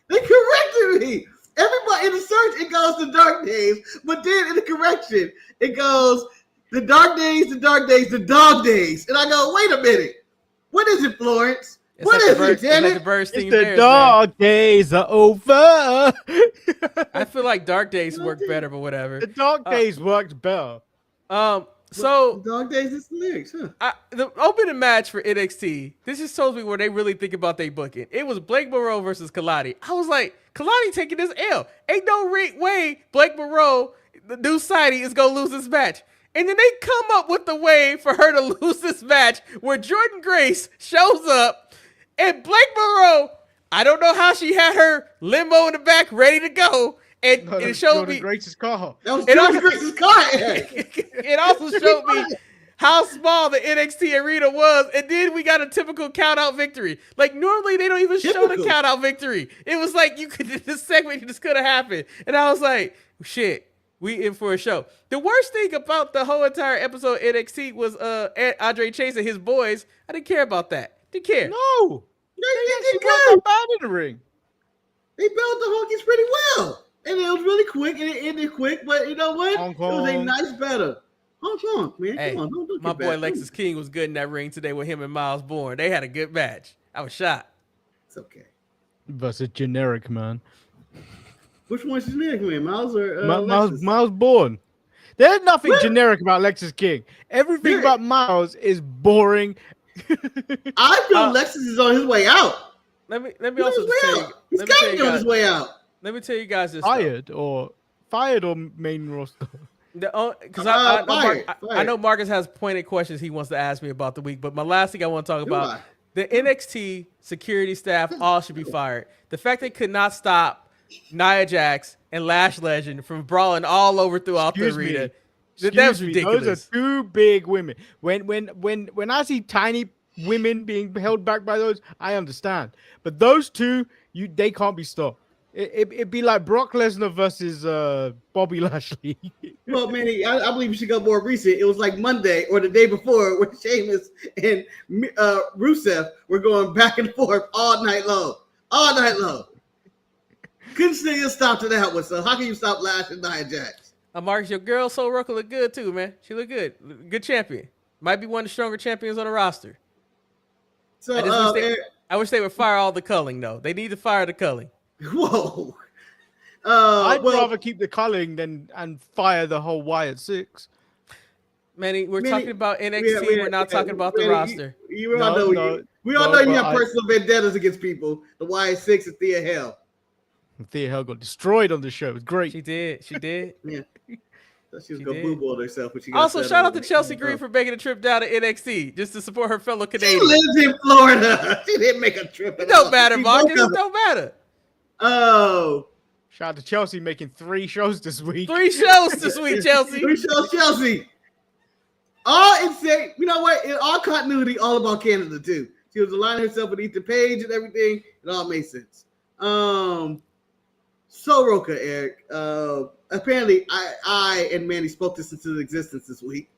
Everybody in the search, it goes the dark days. But then in the correction, it goes the dark days, the dog days. And I go, wait a minute. What is it, Florence? What is it, damn it? It's the dog days are over. I feel like dark days work better, but whatever. The dog days worked better. So dog days is the lyrics, huh? The opening match for NXT, this just shows me where they really think about their booking. It was Blake Moreau versus Kalani. I was like, Kalani taking this L. Ain't no way Blake Moreau, the new sighting, is gonna lose this match. And then they come up with the way for her to lose this match where Jordan Grace shows up and Blake Moreau, I don't know how she had her limo in the back ready to go. And it showed Jordan me Grace's car. That was Jordan Grace's car. It also showed me how small the NXT arena was. And then we got a typical count-out victory. Like, normally they don't even show the count-out victory. It was like, this segment just could have happened. And I was like, shit, we in for a show. The worst thing about the whole entire episode of NXT was Andre Chase and his boys. I didn't care about that. Didn't care. No. They did good. Bad in the ring. They built the Honkies pretty well. And it was really quick, and it ended quick. But you know what? It was a nice battle. Hong Kong, man. Hey, come on. Don't my boy Lexus King was good in that ring today with him and Miles Bourne. They had a good match. I was shocked. It's okay. Versus generic man. Which one's generic, man? Miles or Miles Bourne. There's nothing generic about Lexus King. Everything about Miles is boring. I feel Lexus is on his way out. Let me also tell you. He's got to be on his way out. Let me tell you guys this. Fired or main roster? Because I know Marcus has pointed questions he wants to ask me about the week, but my last thing I want to talk about, the NXT security staff all should be fired. The fact they could not stop Nia Jax and Lash Legend from brawling all over throughout the arena. That's ridiculous. Those are two big women. When I see tiny women being held back by those, I understand. But those two, they can't be stopped. It'd be like Brock Lesnar versus Bobby Lashley. Well, Manny, I believe you should go more recent. It was like Monday or the day before where Sheamus and Rusev were going back and forth all night long. Couldn't see you stop to that one. So how can you stop Lash and Nia Jax? Marcus, your girl Soul Rucker look good too, man. She look good. Good champion. Might be one of the stronger champions on the roster. So I wish they would fire all the culling though. They need to fire the culling. Whoa. I'd rather keep the culling and fire the whole Wyatt Six. Manny, we're talking about NXT. We're not talking about the roster. We all know you have personal vendettas against people. The Wyatt Six and Thea Hale. Thea Hale got destroyed on the show. It was great. She did. Yeah. She was going to boo-ball herself. Also, shout out to Chelsea Green for making a trip down to NXT just to support her fellow Canadians. She lives in Florida. She didn't make a trip. It don't matter, Marcus. It don't matter. Oh. Shout out to Chelsea making 3 shows this week. 3 shows this week, Chelsea. 3 shows, Chelsea. All insane. You know what? In all continuity, all about Canada, too. She was aligning herself with Ethan Page and everything. It all made sense. So, Roka, Eric. Apparently, I and Manny spoke this into existence this week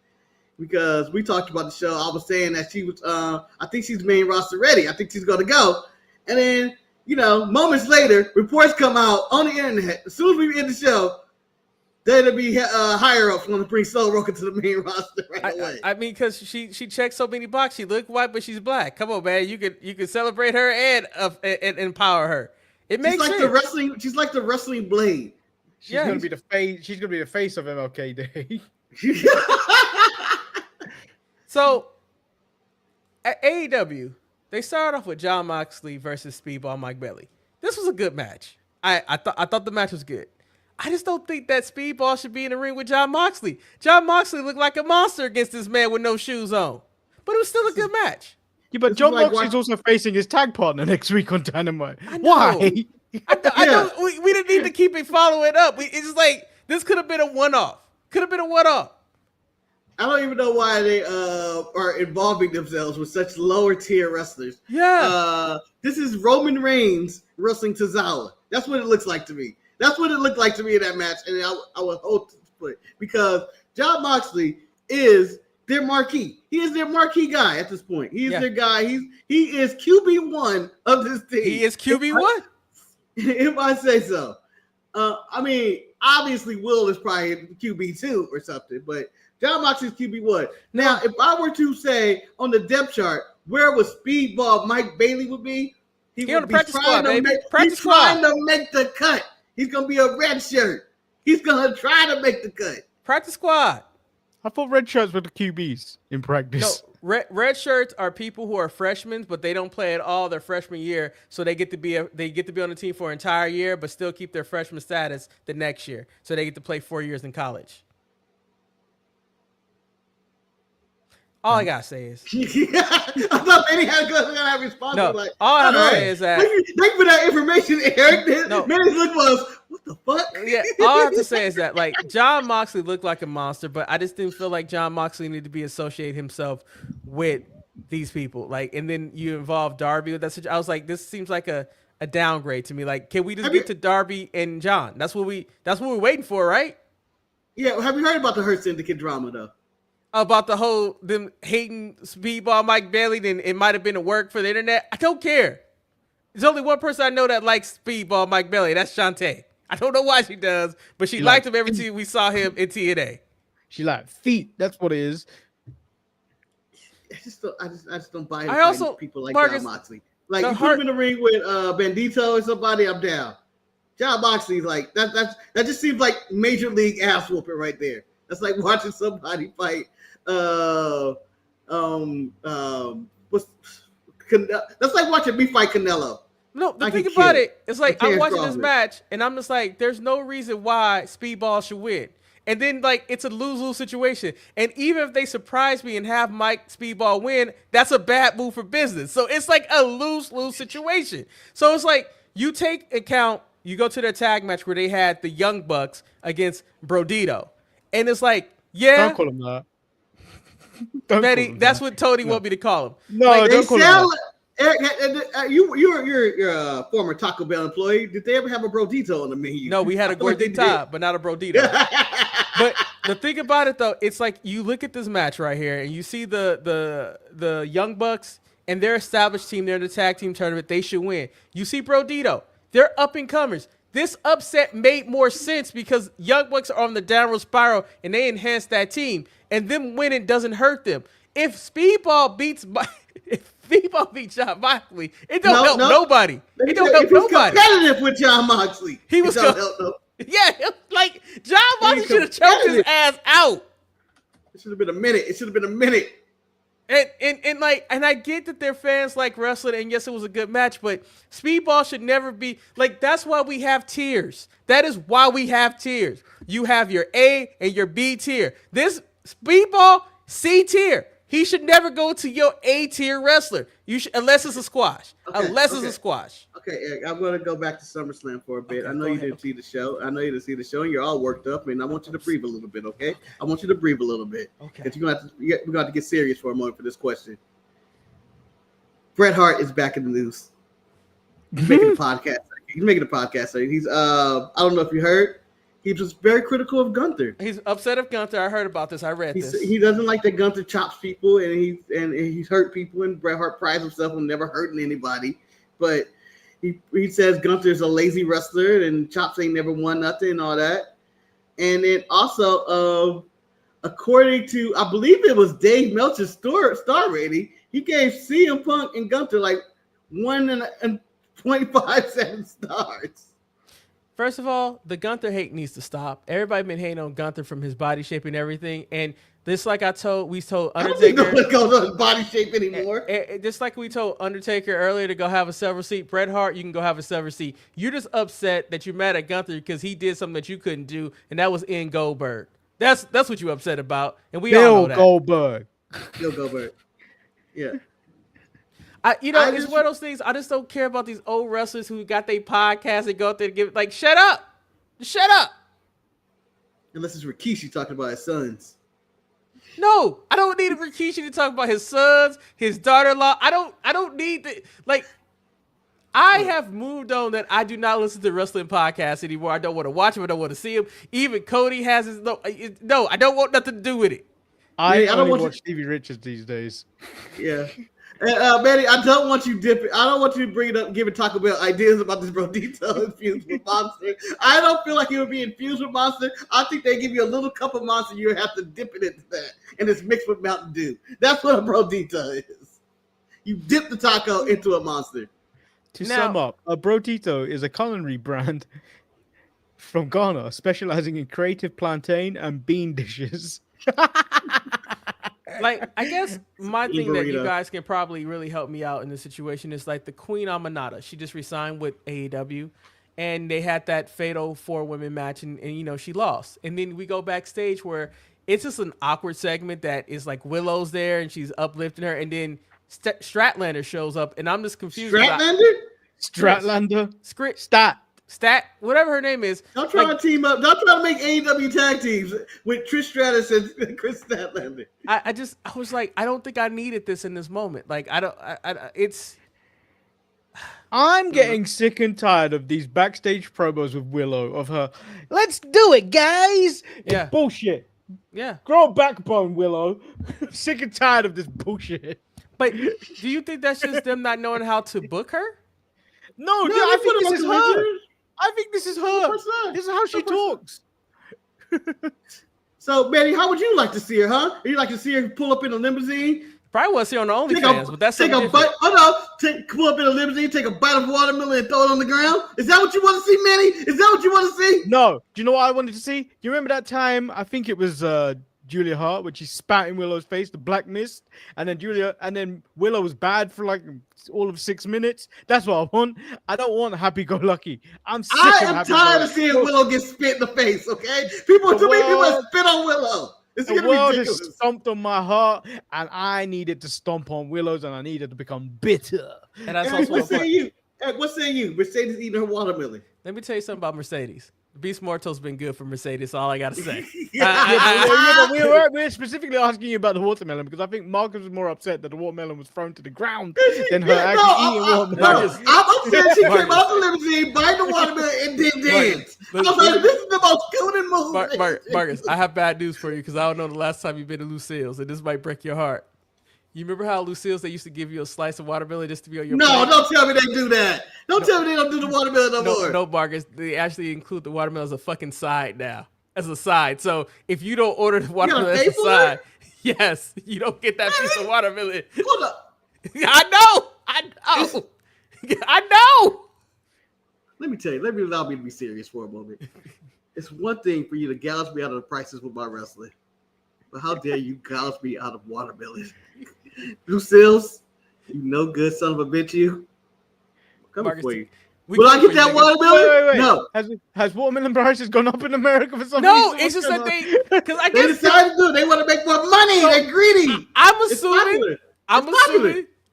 because we talked about the show. I was saying that she was, I think she's main roster ready. I think she's going to go. And then moments later, reports come out on the internet. As soon as we end the show, that'll be higher up going to bring Soul Roker to the main roster right away. I mean, because she checks so many boxes. She look white, but she's black. Come on, man. You could celebrate her and empower her. It makes sense. She's like the wrestling Blade. She's gonna be the face. She's gonna be the face of MLK Day. So at AEW, they started off with Jon Moxley versus Speedball Mike Bailey. This was a good match. I thought the match was good. I just don't think that Speedball should be in the ring with Jon Moxley. Jon Moxley looked like a monster against this man with no shoes on. But it was still a good match. Yeah, but Jon Moxley's also facing his tag partner next week on Dynamite. Why? I know we didn't need to keep it following up. It's just like, this could have been a one-off. I don't even know why they are involving themselves with such lower tier wrestlers. Yeah. This is Roman Reigns wrestling Tozawa. That's what it looks like to me. That's what it looked like to me in that match, and I would hope to split because Jon Moxley is their marquee. He is their marquee guy at this point. He is their guy. He is QB1 of this team. He is QB1? If I say so. I mean, obviously Will is probably QB2 or something, but Jon Moxley's QB1. Now, if I were to say on the depth chart where would Speedball Mike Bailey would be, he would be trying to make the cut. He's going to be a red shirt. He's going to try to make the cut. Practice squad. I thought red shirts were the QBs in practice. No, red shirts are people who are freshmen, but they don't play at all their freshman year, so they get to be on the team for an entire year, but still keep their freshman status the next year, so they get to play 4 years in college. All I gotta say is, I thought Manny had to respond. No, like, all I gotta say is that. Thank you for that information, Eric. No. Manny's look was, what the fuck? Yeah, all I have to say is that, like, Jon Moxley looked like a monster, but I just didn't feel like Jon Moxley needed to be associate himself with these people. Like, and then you involve Darby with that situation. I was like, this seems like a downgrade to me. Like, can we just get to Darby and John? That's what we're waiting for, right? Yeah. Have you heard about the Hurt Syndicate drama though? About the whole them hating Speedball Mike Bailey, then it might have been a work for the internet. I don't care. There's only one person I know that likes Speedball Mike Bailey. That's Shantae. I don't know why she does, but she liked him every time we saw him in TNA. She liked feet. That's what it is. I just don't buy it. I also people like Marcus, Jon Moxley. Like you put him in the ring with Bandito or somebody, I'm down. Jon Moxley's like that just seems like major league ass whooping right there. That's like watching somebody fight. That's like watching me fight Canelo. No, the thing about it, it's like I'm watching this match and I'm just like, there's no reason why Speedball should win. And then like it's a lose-lose situation. And even if they surprise me and have Mike Speedball win, that's a bad move for business. So it's like a lose-lose situation. So it's like you take account, you go to their tag match where they had the Young Bucks against Brodito. And it's like, yeah. Don't call him that. Betty, that's what Tony want me to call him. No, like, don't call him that. You're a former Taco Bell employee. Did they ever have a Brodito on the menu? No, we had a Gordita, but not a Brodito. But the thing about it, though, it's like you look at this match right here, and you see the Young Bucks and their established team. They're in the tag team tournament. They should win. You see Brodito. They're up-and-comers. This upset made more sense because Young Bucks are on the downward spiral, and they enhanced that team. And them winning doesn't hurt them. If Speedball beats Jon Moxley, it don't help nobody. It don't help nobody. Competitive with Jon Moxley. He was yeah, like Jon Moxley should have choked his ass out. It should have been a minute. And I get that their fans like wrestling, and yes, it was a good match, but Speedball should never be like. That's why we have tiers. That is why we have tiers. You have your A and your B tier. This Speedball C tier. He should never go to your A tier wrestler. You should, unless it's a squash. Okay, it's a squash. Okay, Eric, I'm going to go back to SummerSlam for a bit. Okay, I know you didn't see the show. And you're all worked up, and I want you to breathe a little bit, okay? I want you to breathe a little bit. Okay. We're going to have to get serious for a moment for this question. Bret Hart is back in the news. He's making a podcast. He's I don't know if you heard. He was very critical of Gunther. He's upset of Gunther. I heard about this. I read this. He doesn't like that Gunther chops people and he's hurt people. And Bret Hart prides himself on never hurting anybody. But He says Gunther's a lazy wrestler and Chops ain't never won nothing and all that. And then also, according to, I believe it was Dave Meltzer's star rating, he gave CM Punk and Gunther like 1.57 stars. First of all, the Gunther hate needs to stop. Everybody been hating on Gunther from his body shape and everything. And just like we told Undertaker. I don't think no one goes on body shape anymore. Just like we told Undertaker earlier to go have a silver seat. Bret Hart, you can go have a silver seat. You're just upset that you're mad at Gunther because he did something that you couldn't do, and that was in Goldberg. That's what you upset about, and we all know that. Goldberg. Bill Goldberg. Yeah. It's one of those things. I just don't care about these old wrestlers who got their podcast and go out there and give shut up. Shut up. Unless it's Rikishi talking about his sons. No, I don't need Rikishi to talk about his sons, his daughter-in-law. I don't need to I have moved on that I do not listen to wrestling podcasts anymore. I don't want to watch them. I don't want to see them. Even Cody has his no, I don't want nothing to do with it. I don't watch Stevie Richards these days. Yeah. Manny, I don't want you dipping. I don't want you to bring it up, giving Taco Bell ideas about this Brodito infused with Monster. I don't feel like it would be infused with Monster. I think they give you a little cup of Monster. You have to dip it into that, and it's mixed with Mountain Dew. That's what a Brodito is. You dip the taco into a Monster. To sum up, a Brodito is a culinary brand from Ghana specializing in creative plantain and bean dishes. I guess my thing that you burrito. guys can probably really help me out in this situation is the Queen Amanada. She just resigned with AEW, and they had that fatal 4-women match, and she lost. And then we go backstage where it's just an awkward segment that is Willow's there, and she's uplifting her, and then Statlander shows up, and I'm just confused. Stratlander? Stat, whatever her name is. Don't try to team up. Don't try to make AEW tag teams with Trish Stratus and Chris Statlander. I was like, I don't think I needed this in this moment. I'm getting sick and tired of these backstage promos with Willow of her. Let's do it, guys. Yeah. It's bullshit. Yeah. Grow a backbone, Willow. I'm sick and tired of this bullshit. But do you think that's just them not knowing how to book her? No, I think this is her. I think this is her. This is how she talks. So, Manny, how would you like to see her, huh? Would you like to see her pull up in a limousine? Probably want to see her on the OnlyFans, but that's pull up in a limousine, take a bite of watermelon, and throw it on the ground. Is that what you want to see, Manny? Is that what you want to see? No. Do you know what I wanted to see? You remember that time? I think it was Julia Hart when she spat in Willow's face, the black mist, and then Willow was bad for all of 6 minutes. That's what I want. I don't want happy-go-lucky. I'm tired of seeing Willow get spit in the face. Okay, too many people have spit on Willow. It's the gonna world be ridiculous. has stomped on my heart, and I needed to stomp on Willow's, and I needed to become bitter. And that's also what say you? What say you? Mercedes eating her watermelon. Let me tell you something about Mercedes. Beast Mortal's been good for Mercedes. All I gotta say. We're specifically asking you about the watermelon because I think Marcus was more upset that the watermelon was thrown to the ground than her actually eating watermelon. I'm upset she came out the limousine, bite the watermelon, and then dance. I was like, this is the most golden move. Marcus, I have bad news for you because I don't know the last time you've been to Lucille's, and this might break your heart. You remember how Lucille's, they used to give you a slice of watermelon just to be on your plate? Don't tell me they do that. Tell me they don't do the watermelon no more. No, Marcus. They actually include the watermelon as a fucking side now. As a side. So if you don't order the watermelon as a side, yes, you don't get that piece of watermelon. Hold up. I know. Let me tell you. Allow me to be serious for a moment. It's one thing for you to gouge me out of the prices with my wrestling. But how dare you gouge me out of watermelon? Lucille's, you no good son of a bitch, you. Coming for you. Will I get that watermelon? Wait. No. Has watermelon prices gone up in America for some reason? No, it's just that because I guess they decided to do it. They want to make more money. They're greedy.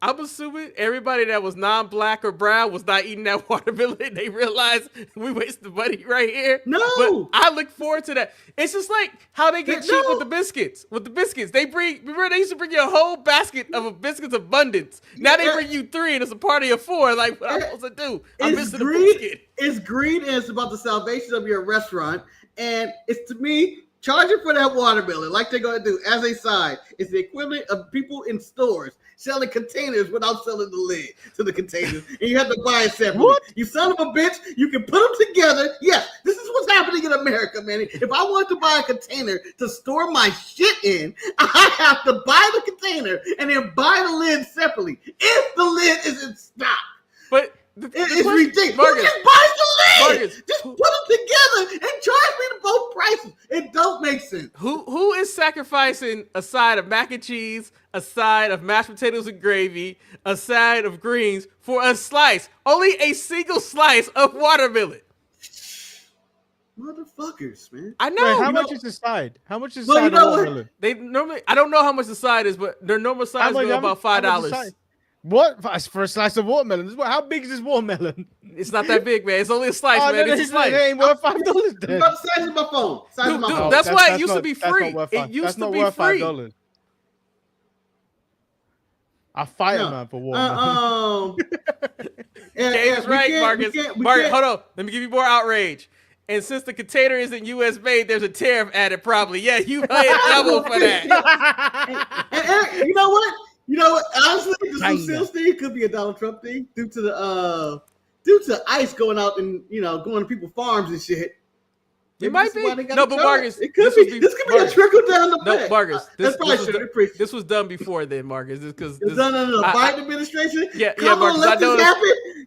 I'm assuming everybody that was non-black or brown was not eating that watermelon. They realized we wasted money right here. No. But I look forward to that. It's just like how they get cheap with the biscuits. With the biscuits, remember they used to bring you a whole basket of biscuits abundance. Now they bring you 3 and it's a party of 4. Like what I'm supposed to do? I'm missing the biscuit. It's greed and it's about the salvation of your restaurant. And it's to me, charging for that watermelon like they're going to do as a side is the equivalent of people in stores selling containers without selling the lid to the containers, and you have to buy it separately. What? You son of a bitch, you can put them together. Yes, this is what's happening in America, man. If I want to buy a container to store my shit in, I have to buy the container and then buy the lid separately if the lid is in stock. But It's ridiculous. Marcus, Who just buys the lid? Marcus, Just put them together and charge me both prices. It don't make sense. Who is sacrificing a side of mac and cheese, a side of mashed potatoes and gravy, a side of greens for a slice? Only a single slice of watermelon. Motherfuckers, man. I know. Wait, how much is the side? How much is the side of watermelon? They normally, I don't know how much the side is, but their normal size is about $5. What for a slice of watermelon? How big is this watermelon? It's not that big, man. It's only a slice, man. It's a slice. It ain't worth $5 then. About the size of my phone. Size of my phone. That's why it used to be free. It used to be free. $5. I fight a man for watermelon. That's right, Marcus. Marcus, hold on. Let me give you more outrage. And since the container isn't U.S. made, there's a tariff added probably. Yeah, you pay double for that. And Eric, you know what? Honestly, this Lucille sales thing could be a Donald Trump thing due to ICE going out and going to people's farms and shit. It might be. No, but Marcus, it could be. This could be a trickle down the back. No, Marcus, this was done before then, Marcus. Because no. Biden administration. Yeah, Marcus. I know this.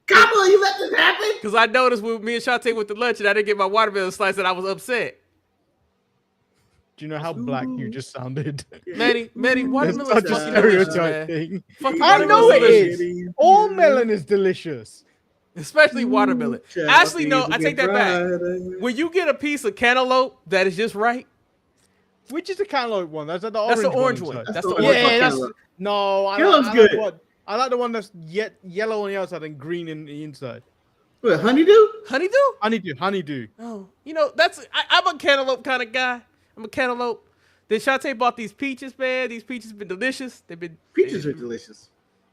Kamala, you let this happen? Because I noticed when me and Shantae went to lunch and I didn't get my watermelon slice, and I was upset. Do you know how black you just sounded? Manny, watermelon is fucking delicious, man. I know it is. All melon is delicious. Especially watermelon. Actually, no, I take that back. When you get a piece of cantaloupe that is just right. Which is the cantaloupe one? That's the orange one. That's the orange one. No, Cantaloupe's good. I like the one that's yellow on the outside and green in the inside. What, honeydew? Honeydew. Oh, I'm a cantaloupe kind of guy. I'm a cantaloupe. Then Shantae bought these peaches, man. These peaches have been delicious. Peaches are delicious.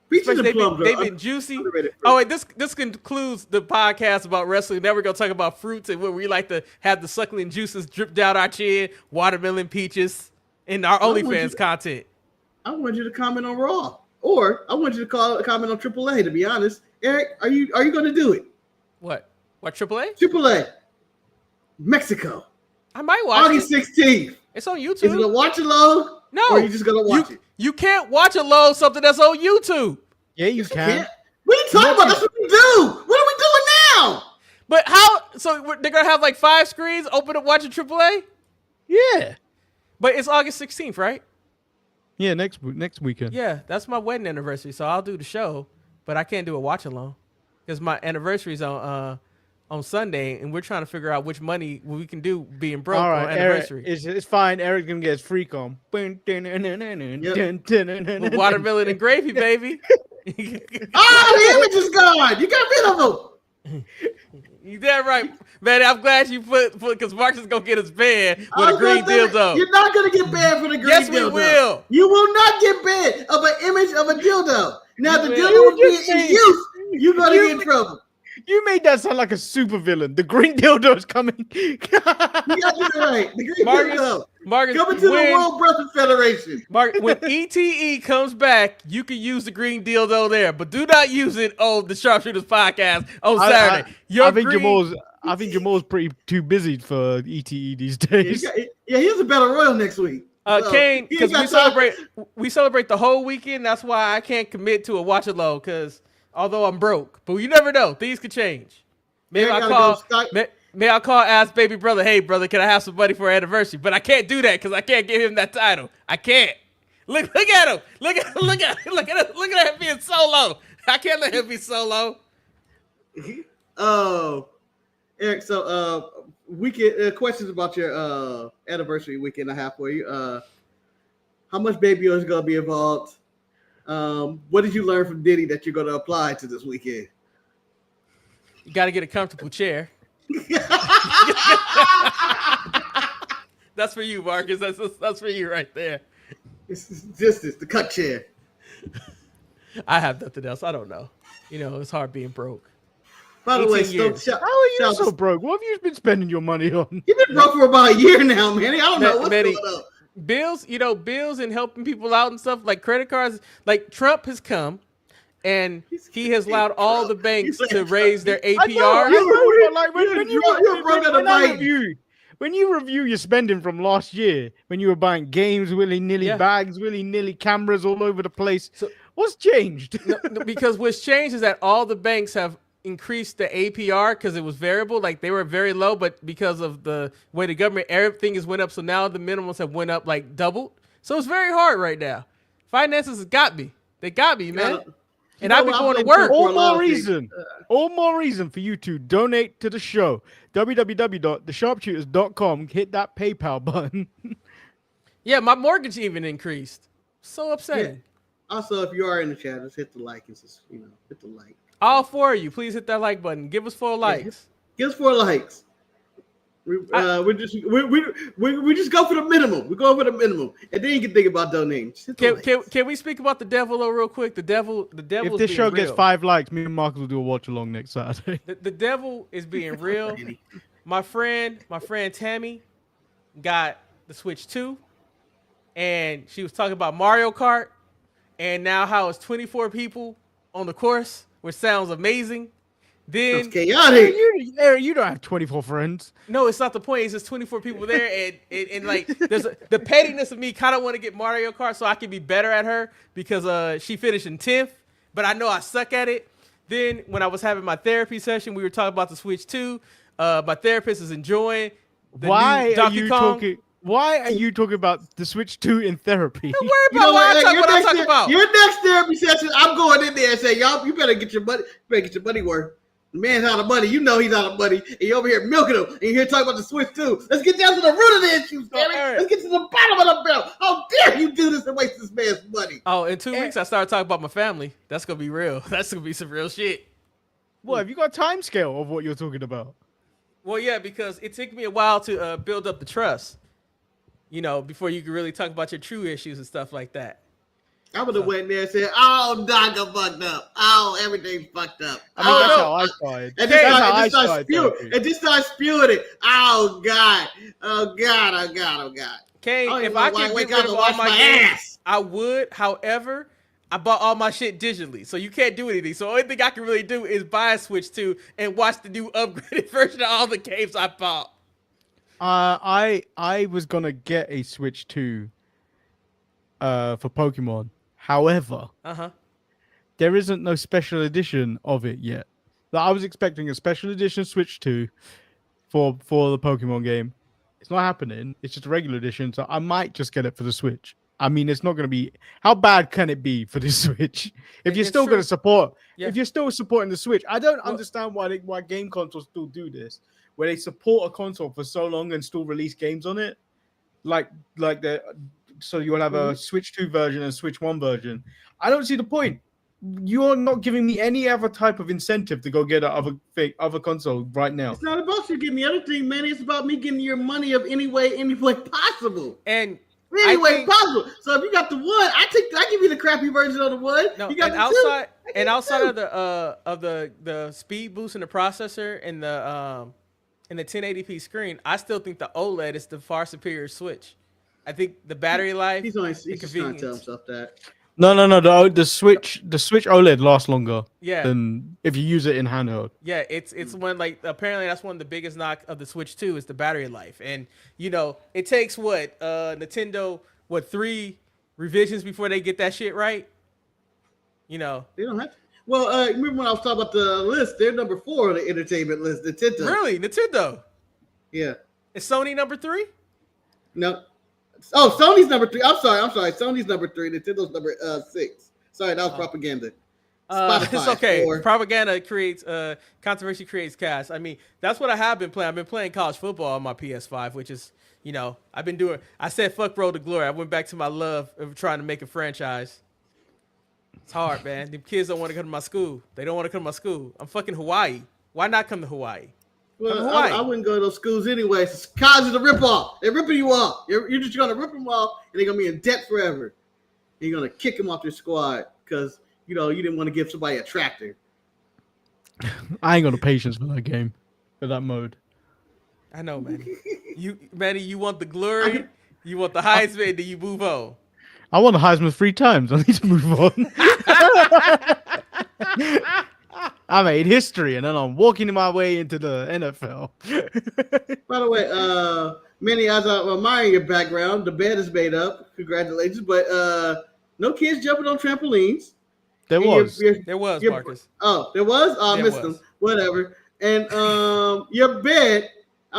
Peaches and plums they've been juicy. Oh, wait, this concludes the podcast about wrestling. Now we're going to talk about fruits and what we like to have the suckling juices drip down our chin, watermelon, peaches, and our OnlyFans content. I want you to comment on Raw. Or I want you to comment on AAA, to be honest. Eric, are you going to do it? What? AAA? AAA. Mexico. I might watch August 16th. It's on YouTube. Is it a watch along? No. Or are you just going to watch it? You can't watch alone something that's on YouTube. Yeah, you can. What are you talking about? That's what we do. What are we doing now? But how? So they're going to have like 5 screens open up watching AAA? Yeah. But it's August 16th, right? Yeah, next weekend. Yeah, that's my wedding anniversary, so I'll do the show, but I can't do a watch along because my anniversary is on Sunday, and we're trying to figure out which money we can do being broke on anniversary. Eric, it's fine. Eric's gonna get his freak on. With watermelon and gravy, baby. The image is gone. You got rid of them. You damn right, man. I'm glad you put because Marcus is gonna get his banned with a green dildo. You're not gonna get banned for the green dildo. Yes, we will. You will not get banned of an image of a dildo. Now the dildo will be in use. You're gonna get in trouble. You made that sound like a super villain. The green dildo is coming. You got it right. The green dildo. Marcus, coming to the World Wrestling Federation. When ETE comes back, you can use the green dildo there, but do not use it on the Sharpshooters podcast on Saturday. I think Jamal's pretty too busy for ETE these days. Yeah, he has a battle royal next week. Kane, because we celebrate the whole weekend. That's why I can't commit to a watch alone because although I'm broke, but you never know, things could change. Maybe I'll call, ask baby brother, hey brother, can I have some money for our anniversary? But I can't do that because I can't give him that title. I can't. Look at him. Look at him being solo. I can't let him be solo. Oh, Eric. So, weekend questions about your anniversary weekend and a half for you. How much baby oil is gonna be involved? What did you learn from Diddy that you're gonna apply to this weekend? You got to get a comfortable chair. That's for you, Marcus. That's for you right there. This the cut chair. I have nothing else. I don't know. It's hard being broke. By the way, how are you so broke? What have you been spending your money on? You've been broke for about a year now, man. I don't know what's going on. bills, bills and helping people out and stuff like credit cards. Like Trump has come and he has allowed all the banks to raise their APRs. I know, like you when you review your spending from last year, when you were buying games willy-nilly, bags willy-nilly, cameras all over the place, So, what's changed? No, because what's changed is that all the banks have increased the APR because it was variable. Like they were very low, but because of the way the government, everything has went up. So now the minimums have went up like doubled. So it's very hard right now. Finances has got me. They got me, man. And I've been going to work. All more reason for you to donate to the show. www.thesharpshooters.com. Hit that PayPal button. Yeah, my mortgage even increased. So upsetting. Yeah. Also, if you are in the chat, just hit the like and just, hit the like. All 4 of you, please hit that like button. Give us 4 likes. Give us 4 likes. We just go for the minimum. We go for the minimum, and then you can think about donating. Can we speak about the devil though, real quick? The devil. If this show gets 5 likes, me and Marcus will do a watch along next Saturday. The devil is being real. My friend Tammy got the Switch 2, and she was talking about Mario Kart, and now how it's 24 people on the course, which sounds amazing. Then it's chaotic. You don't have 24 friends. No, it's not the point. It's just 24 people there, and like there's the pettiness of me kind of want to get Mario Kart so I can be better at her because she finished in 10th, but I know I suck at it. Then when I was having my therapy session, we were talking about the Switch 2. My therapist is enjoying the new Donkey Kong. Why are you talking about the Switch 2 in therapy? Don't worry about what I talk about. Your next therapy session, I'm going in there and saying, y'all, you better get your money worth. The man's out of money. You know he's out of money. And you're over here milking him. And you're here talking about the Switch 2. Let's get down to the root of the issues, damn it. Let's get to the bottom of the barrel. How dare you do this and waste this man's money? Oh, in 2 weeks, I started talking about my family. That's going to be real. That's going to be some real shit. What, have you got a time scale of what you're talking about? Well, yeah, because it took me a while to build up the trust, before you could really talk about your true issues and stuff like that. I would have went there and said, "Oh, Doc, I'm fucked up. Oh, everything's fucked up." I mean, that's how I started. And just start spewing it. Oh God. Oh God. Oh God. Oh God. Kane, if I could get rid of all my games, I would. However, I bought all my shit digitally, so you can't do anything. So the only thing I can really do is buy a Switch 2 and watch the new upgraded version of all the games I bought. I was gonna get a Switch 2 for Pokemon. However, there isn't no special edition of it yet. I was expecting a special edition Switch 2 for the Pokemon game. It's not happening. It's just a regular edition, so I might just get it for the Switch. I mean, it's not going to be. How bad can it be for the Switch? If you're still going to support, if you're still supporting the Switch, I don't understand why game consoles still do this, where they support a console for so long and still release games on it, so you'll have a Switch 2 version and Switch 1 version. I don't see the point. You're not giving me any other type of incentive to go get other console right now. It's not about you getting the other thing, man. It's about me getting your money of any way possible. And any way possible. So if you got the one, I give you the crappy version of the one. No, you got and outside of the speed boost in the processor and the 1080p screen, I still think the OLED is the far superior Switch. I think the battery life. He's just trying to tell himself that. No. The Switch OLED lasts longer. Yeah. Than if you use it in handheld. Yeah, it's one apparently that's one of the biggest knock of the Switch 2 is the battery life, and it takes Nintendo 3 revisions before they get that shit right. They don't have to. Well, remember when I was talking about the list? They're number 4 on the entertainment list. Nintendo. Really, Nintendo? Yeah. Is Sony number 3? No. Oh, Sony's number 3. I'm sorry. Sony's number 3. Nintendo's number 6. Sorry, that was propaganda. It's okay. Propaganda creates controversy creates chaos. I mean, that's what I have been playing. I've been playing college football on my PS5, which is, I've been doing. I said fuck Road to Glory. I went back to my love of trying to make a franchise. It's hard, man. The kids don't want to come to my school. They don't want to come to my school. I'm fucking Hawaii. Why not come to Hawaii? Well, I wouldn't go to those schools anyway. College is a ripoff. They're ripping you off. You're just going to rip them off, and they're going to be in debt forever. And you're going to kick them off your squad because, you didn't want to give somebody a tractor. I ain't got the patience for that game, for that mode. I know, Manny. Manny, you want the glory You want the Heisman, then you move on. I won the Heisman 3 times. I need to move on. I made history, and then I'm walking my way into the NFL. By the way, Manny, as I admire your background, the bed is made up. Congratulations, but no kids jumping on trampolines. There was. Marcus. Oh, there was? Oh, I missed them. Whatever. And your bed,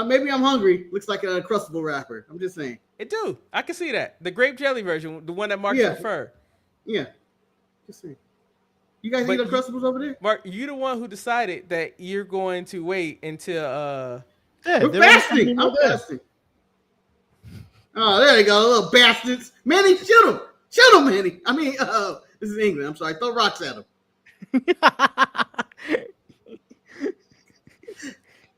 maybe I'm hungry. Looks like an Uncrustable wrapper. I'm just saying. It do. I can see that. The grape jelly version, the one that Marcus preferred. Yeah. Just saying. You guys eat Uncrustables over there? Mark, you the one who decided that you're going to wait until we're fasting. I'm fasting. Oh, there you go, little bastards. Manny, shoot him. Shoot him, Manny. I mean, this is England. I'm sorry. Throw rocks at him.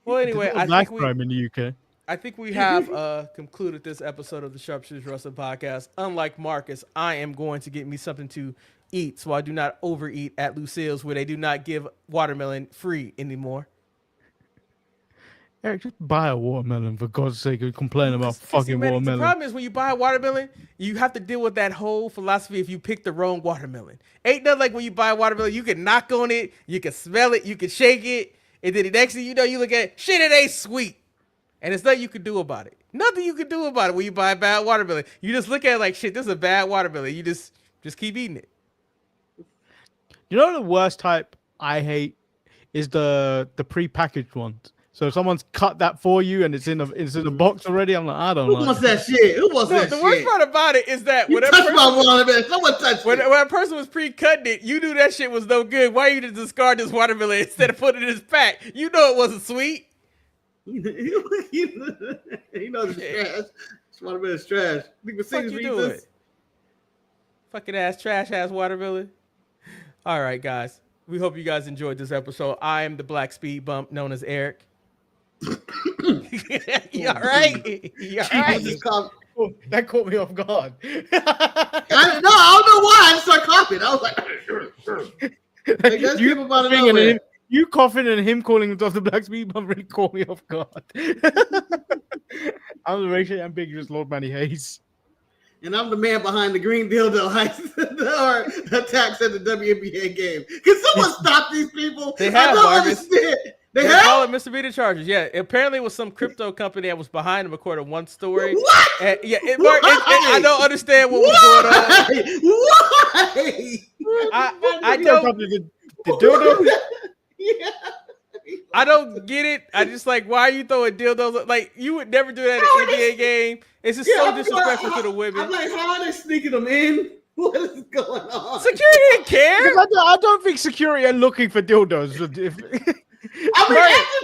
Well, anyway, in the UK. I think we have concluded this episode of the Sharpshooters Wrestling Podcast. Unlike Marcus, I am going to get me something to eat so I do not overeat at Lucille's, where they do not give watermelon free anymore. Eric, just buy a watermelon, for God's sake. You complain about fucking watermelon. The problem is when you buy a watermelon, you have to deal with that whole philosophy if you pick the wrong watermelon. Ain't nothing like when you buy a watermelon, you can knock on it, you can smell it, you can shake it, and then the next thing you know, you look at shit, it ain't sweet. And there's nothing you can do about it. Nothing you can do about it when you buy a bad watermelon. You just look at it like, shit, this is a bad watermelon. You just keep eating it. You know the worst type I hate is the pre-packaged ones. So if someone's cut that for you and it's in a box already, I'm like, I don't know. Who wants that shit? Who wants that shit? The worst part about it is that when a person was pre-cutting it, you knew that shit was no good. Why you just discard this watermelon instead of putting it in his pack? You know it wasn't sweet. You know it's trash. This watermelon is trash. Fuck you doing? Fucking ass, trash ass watermelon. All right, guys. We hope you guys enjoyed this episode. I am the Black Speed Bump, known as Eric. You all right? You all right? Oh, that caught me off guard. I don't know why. I just started coughing. I was like, you coughing and him calling himself the Black Speed Bump really caught me off guard. I'm the racially ambiguous Lord Manny Hayes. And I'm the man behind the green dildo or attacks at the WNBA game. Can someone stop these people? They have, Marcus. They call it misdemeanor charges. Yeah, apparently it was some crypto company that was behind them, according to one story. What? And, I don't understand what was going on. I don't. The dildo? Yeah. I don't get it. I just like, why are you throwing dildos? Like, you would never do that at an NBA game. It's just so disrespectful to the women. I'm like, how are they sneaking them in? What is going on? Security didn't care. I don't think security are looking for dildos. After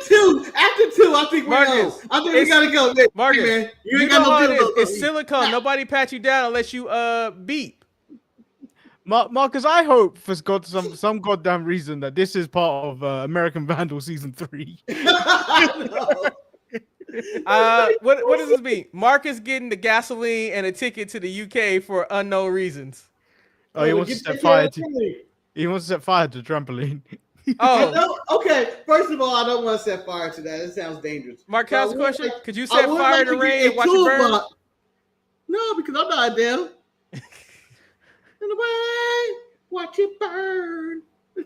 two, I think we know. I think we gotta go. Marcus, man, you ain't got no dildos. It's silicone. Nobody pat you down unless you beep. Marcus, I hope for some goddamn reason that this is part of American Vandal season 3. What does this mean? Marcus getting the gasoline and a ticket to the UK for unknown reasons. Oh, he wants to set fire to. He wants to set fire to trampoline. Oh, okay. First of all, I don't want to set fire to that. It sounds dangerous. Mark, can I ask a question? Could you set fire to rain and watch it burn? No, because I'm not Adele. In the way, watch it burn. I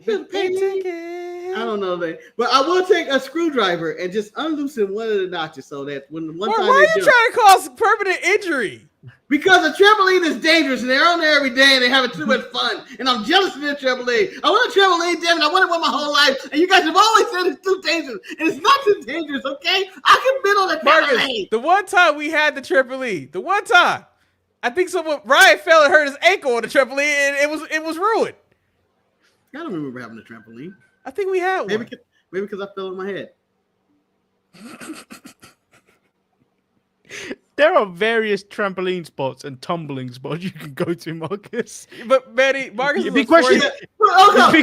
don't know that, but I will take a screwdriver and just unloosen one of the notches so that when one time. Why are you trying to cause permanent injury? Because a trampoline is dangerous and they're on there every day and they're having too much fun. And I'm jealous of their trampoline. I want a trampoline, damn it. I wanted one my whole life. And you guys have always said it's too dangerous. And it's not too dangerous, okay? I can bid on a trampoline. Marcus, the one time we had the trampoline, I think Ryan fell and hurt his ankle on the trampoline and it was ruined. I don't remember having a trampoline. I think we had one. Maybe because I fell on my head. There are various trampoline spots and tumbling spots you can go to, Marcus. But Marcus, big question. I'm going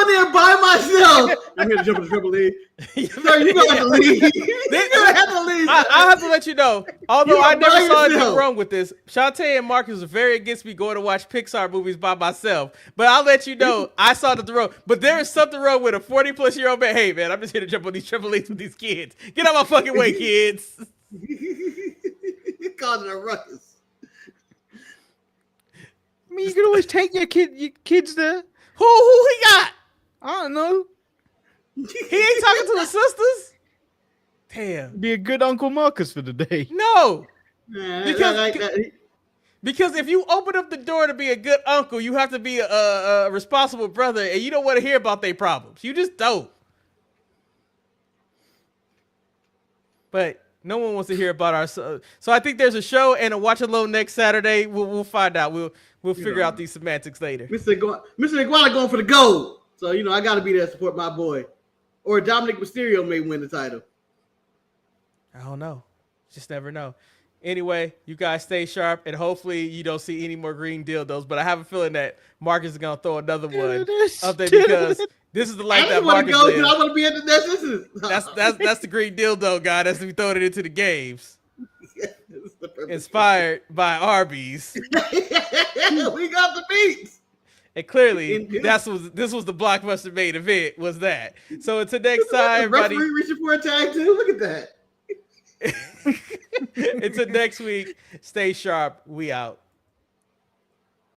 there by myself. I'm here to jump on the trampoline. Sir, you're going to have to leave. You're going to have to leave. I'll have to let you know. Although I never saw anything wrong with this, Shantae and Marcus are very against me going to watch Pixar movies by myself. But I'll let you know, I saw the wrong. But there is something wrong with a 40-plus-year-old man. Hey, man, I'm just here to jump on these trampolines with these kids. Get out my fucking way, kids. Causing a ruckus. I mean, you can always take your kids there. Who he got? I don't know. He ain't talking to the sisters. Damn. Be a good Uncle Marcus for the day. No. Man, Because if you open up the door to be a good uncle, you have to be a responsible brother, and you don't want to hear about their problems. You just don't. But no one wants to hear about our. So I think there's a show and a watch alone next Saturday. We'll find out. We'll figure out these semantics later. Mr. Iguana going for the gold. So, I got to be there to support my boy. Or Dominic Mysterio may win the title. I don't know. Just never know. Anyway, you guys stay sharp, and hopefully you don't see any more green dildos. But I have a feeling that Marcus is going to throw another one up there because this is the life that Marcus lives. I want to be at the next. That's the green dildo guy that's we throwing it into the games. Inspired by Arby's. We got the beats. And clearly, this was the blockbuster main event. Was that? So until next time, everybody. Referee reaching for a tag too. Look at that. Until next week, stay sharp. We out.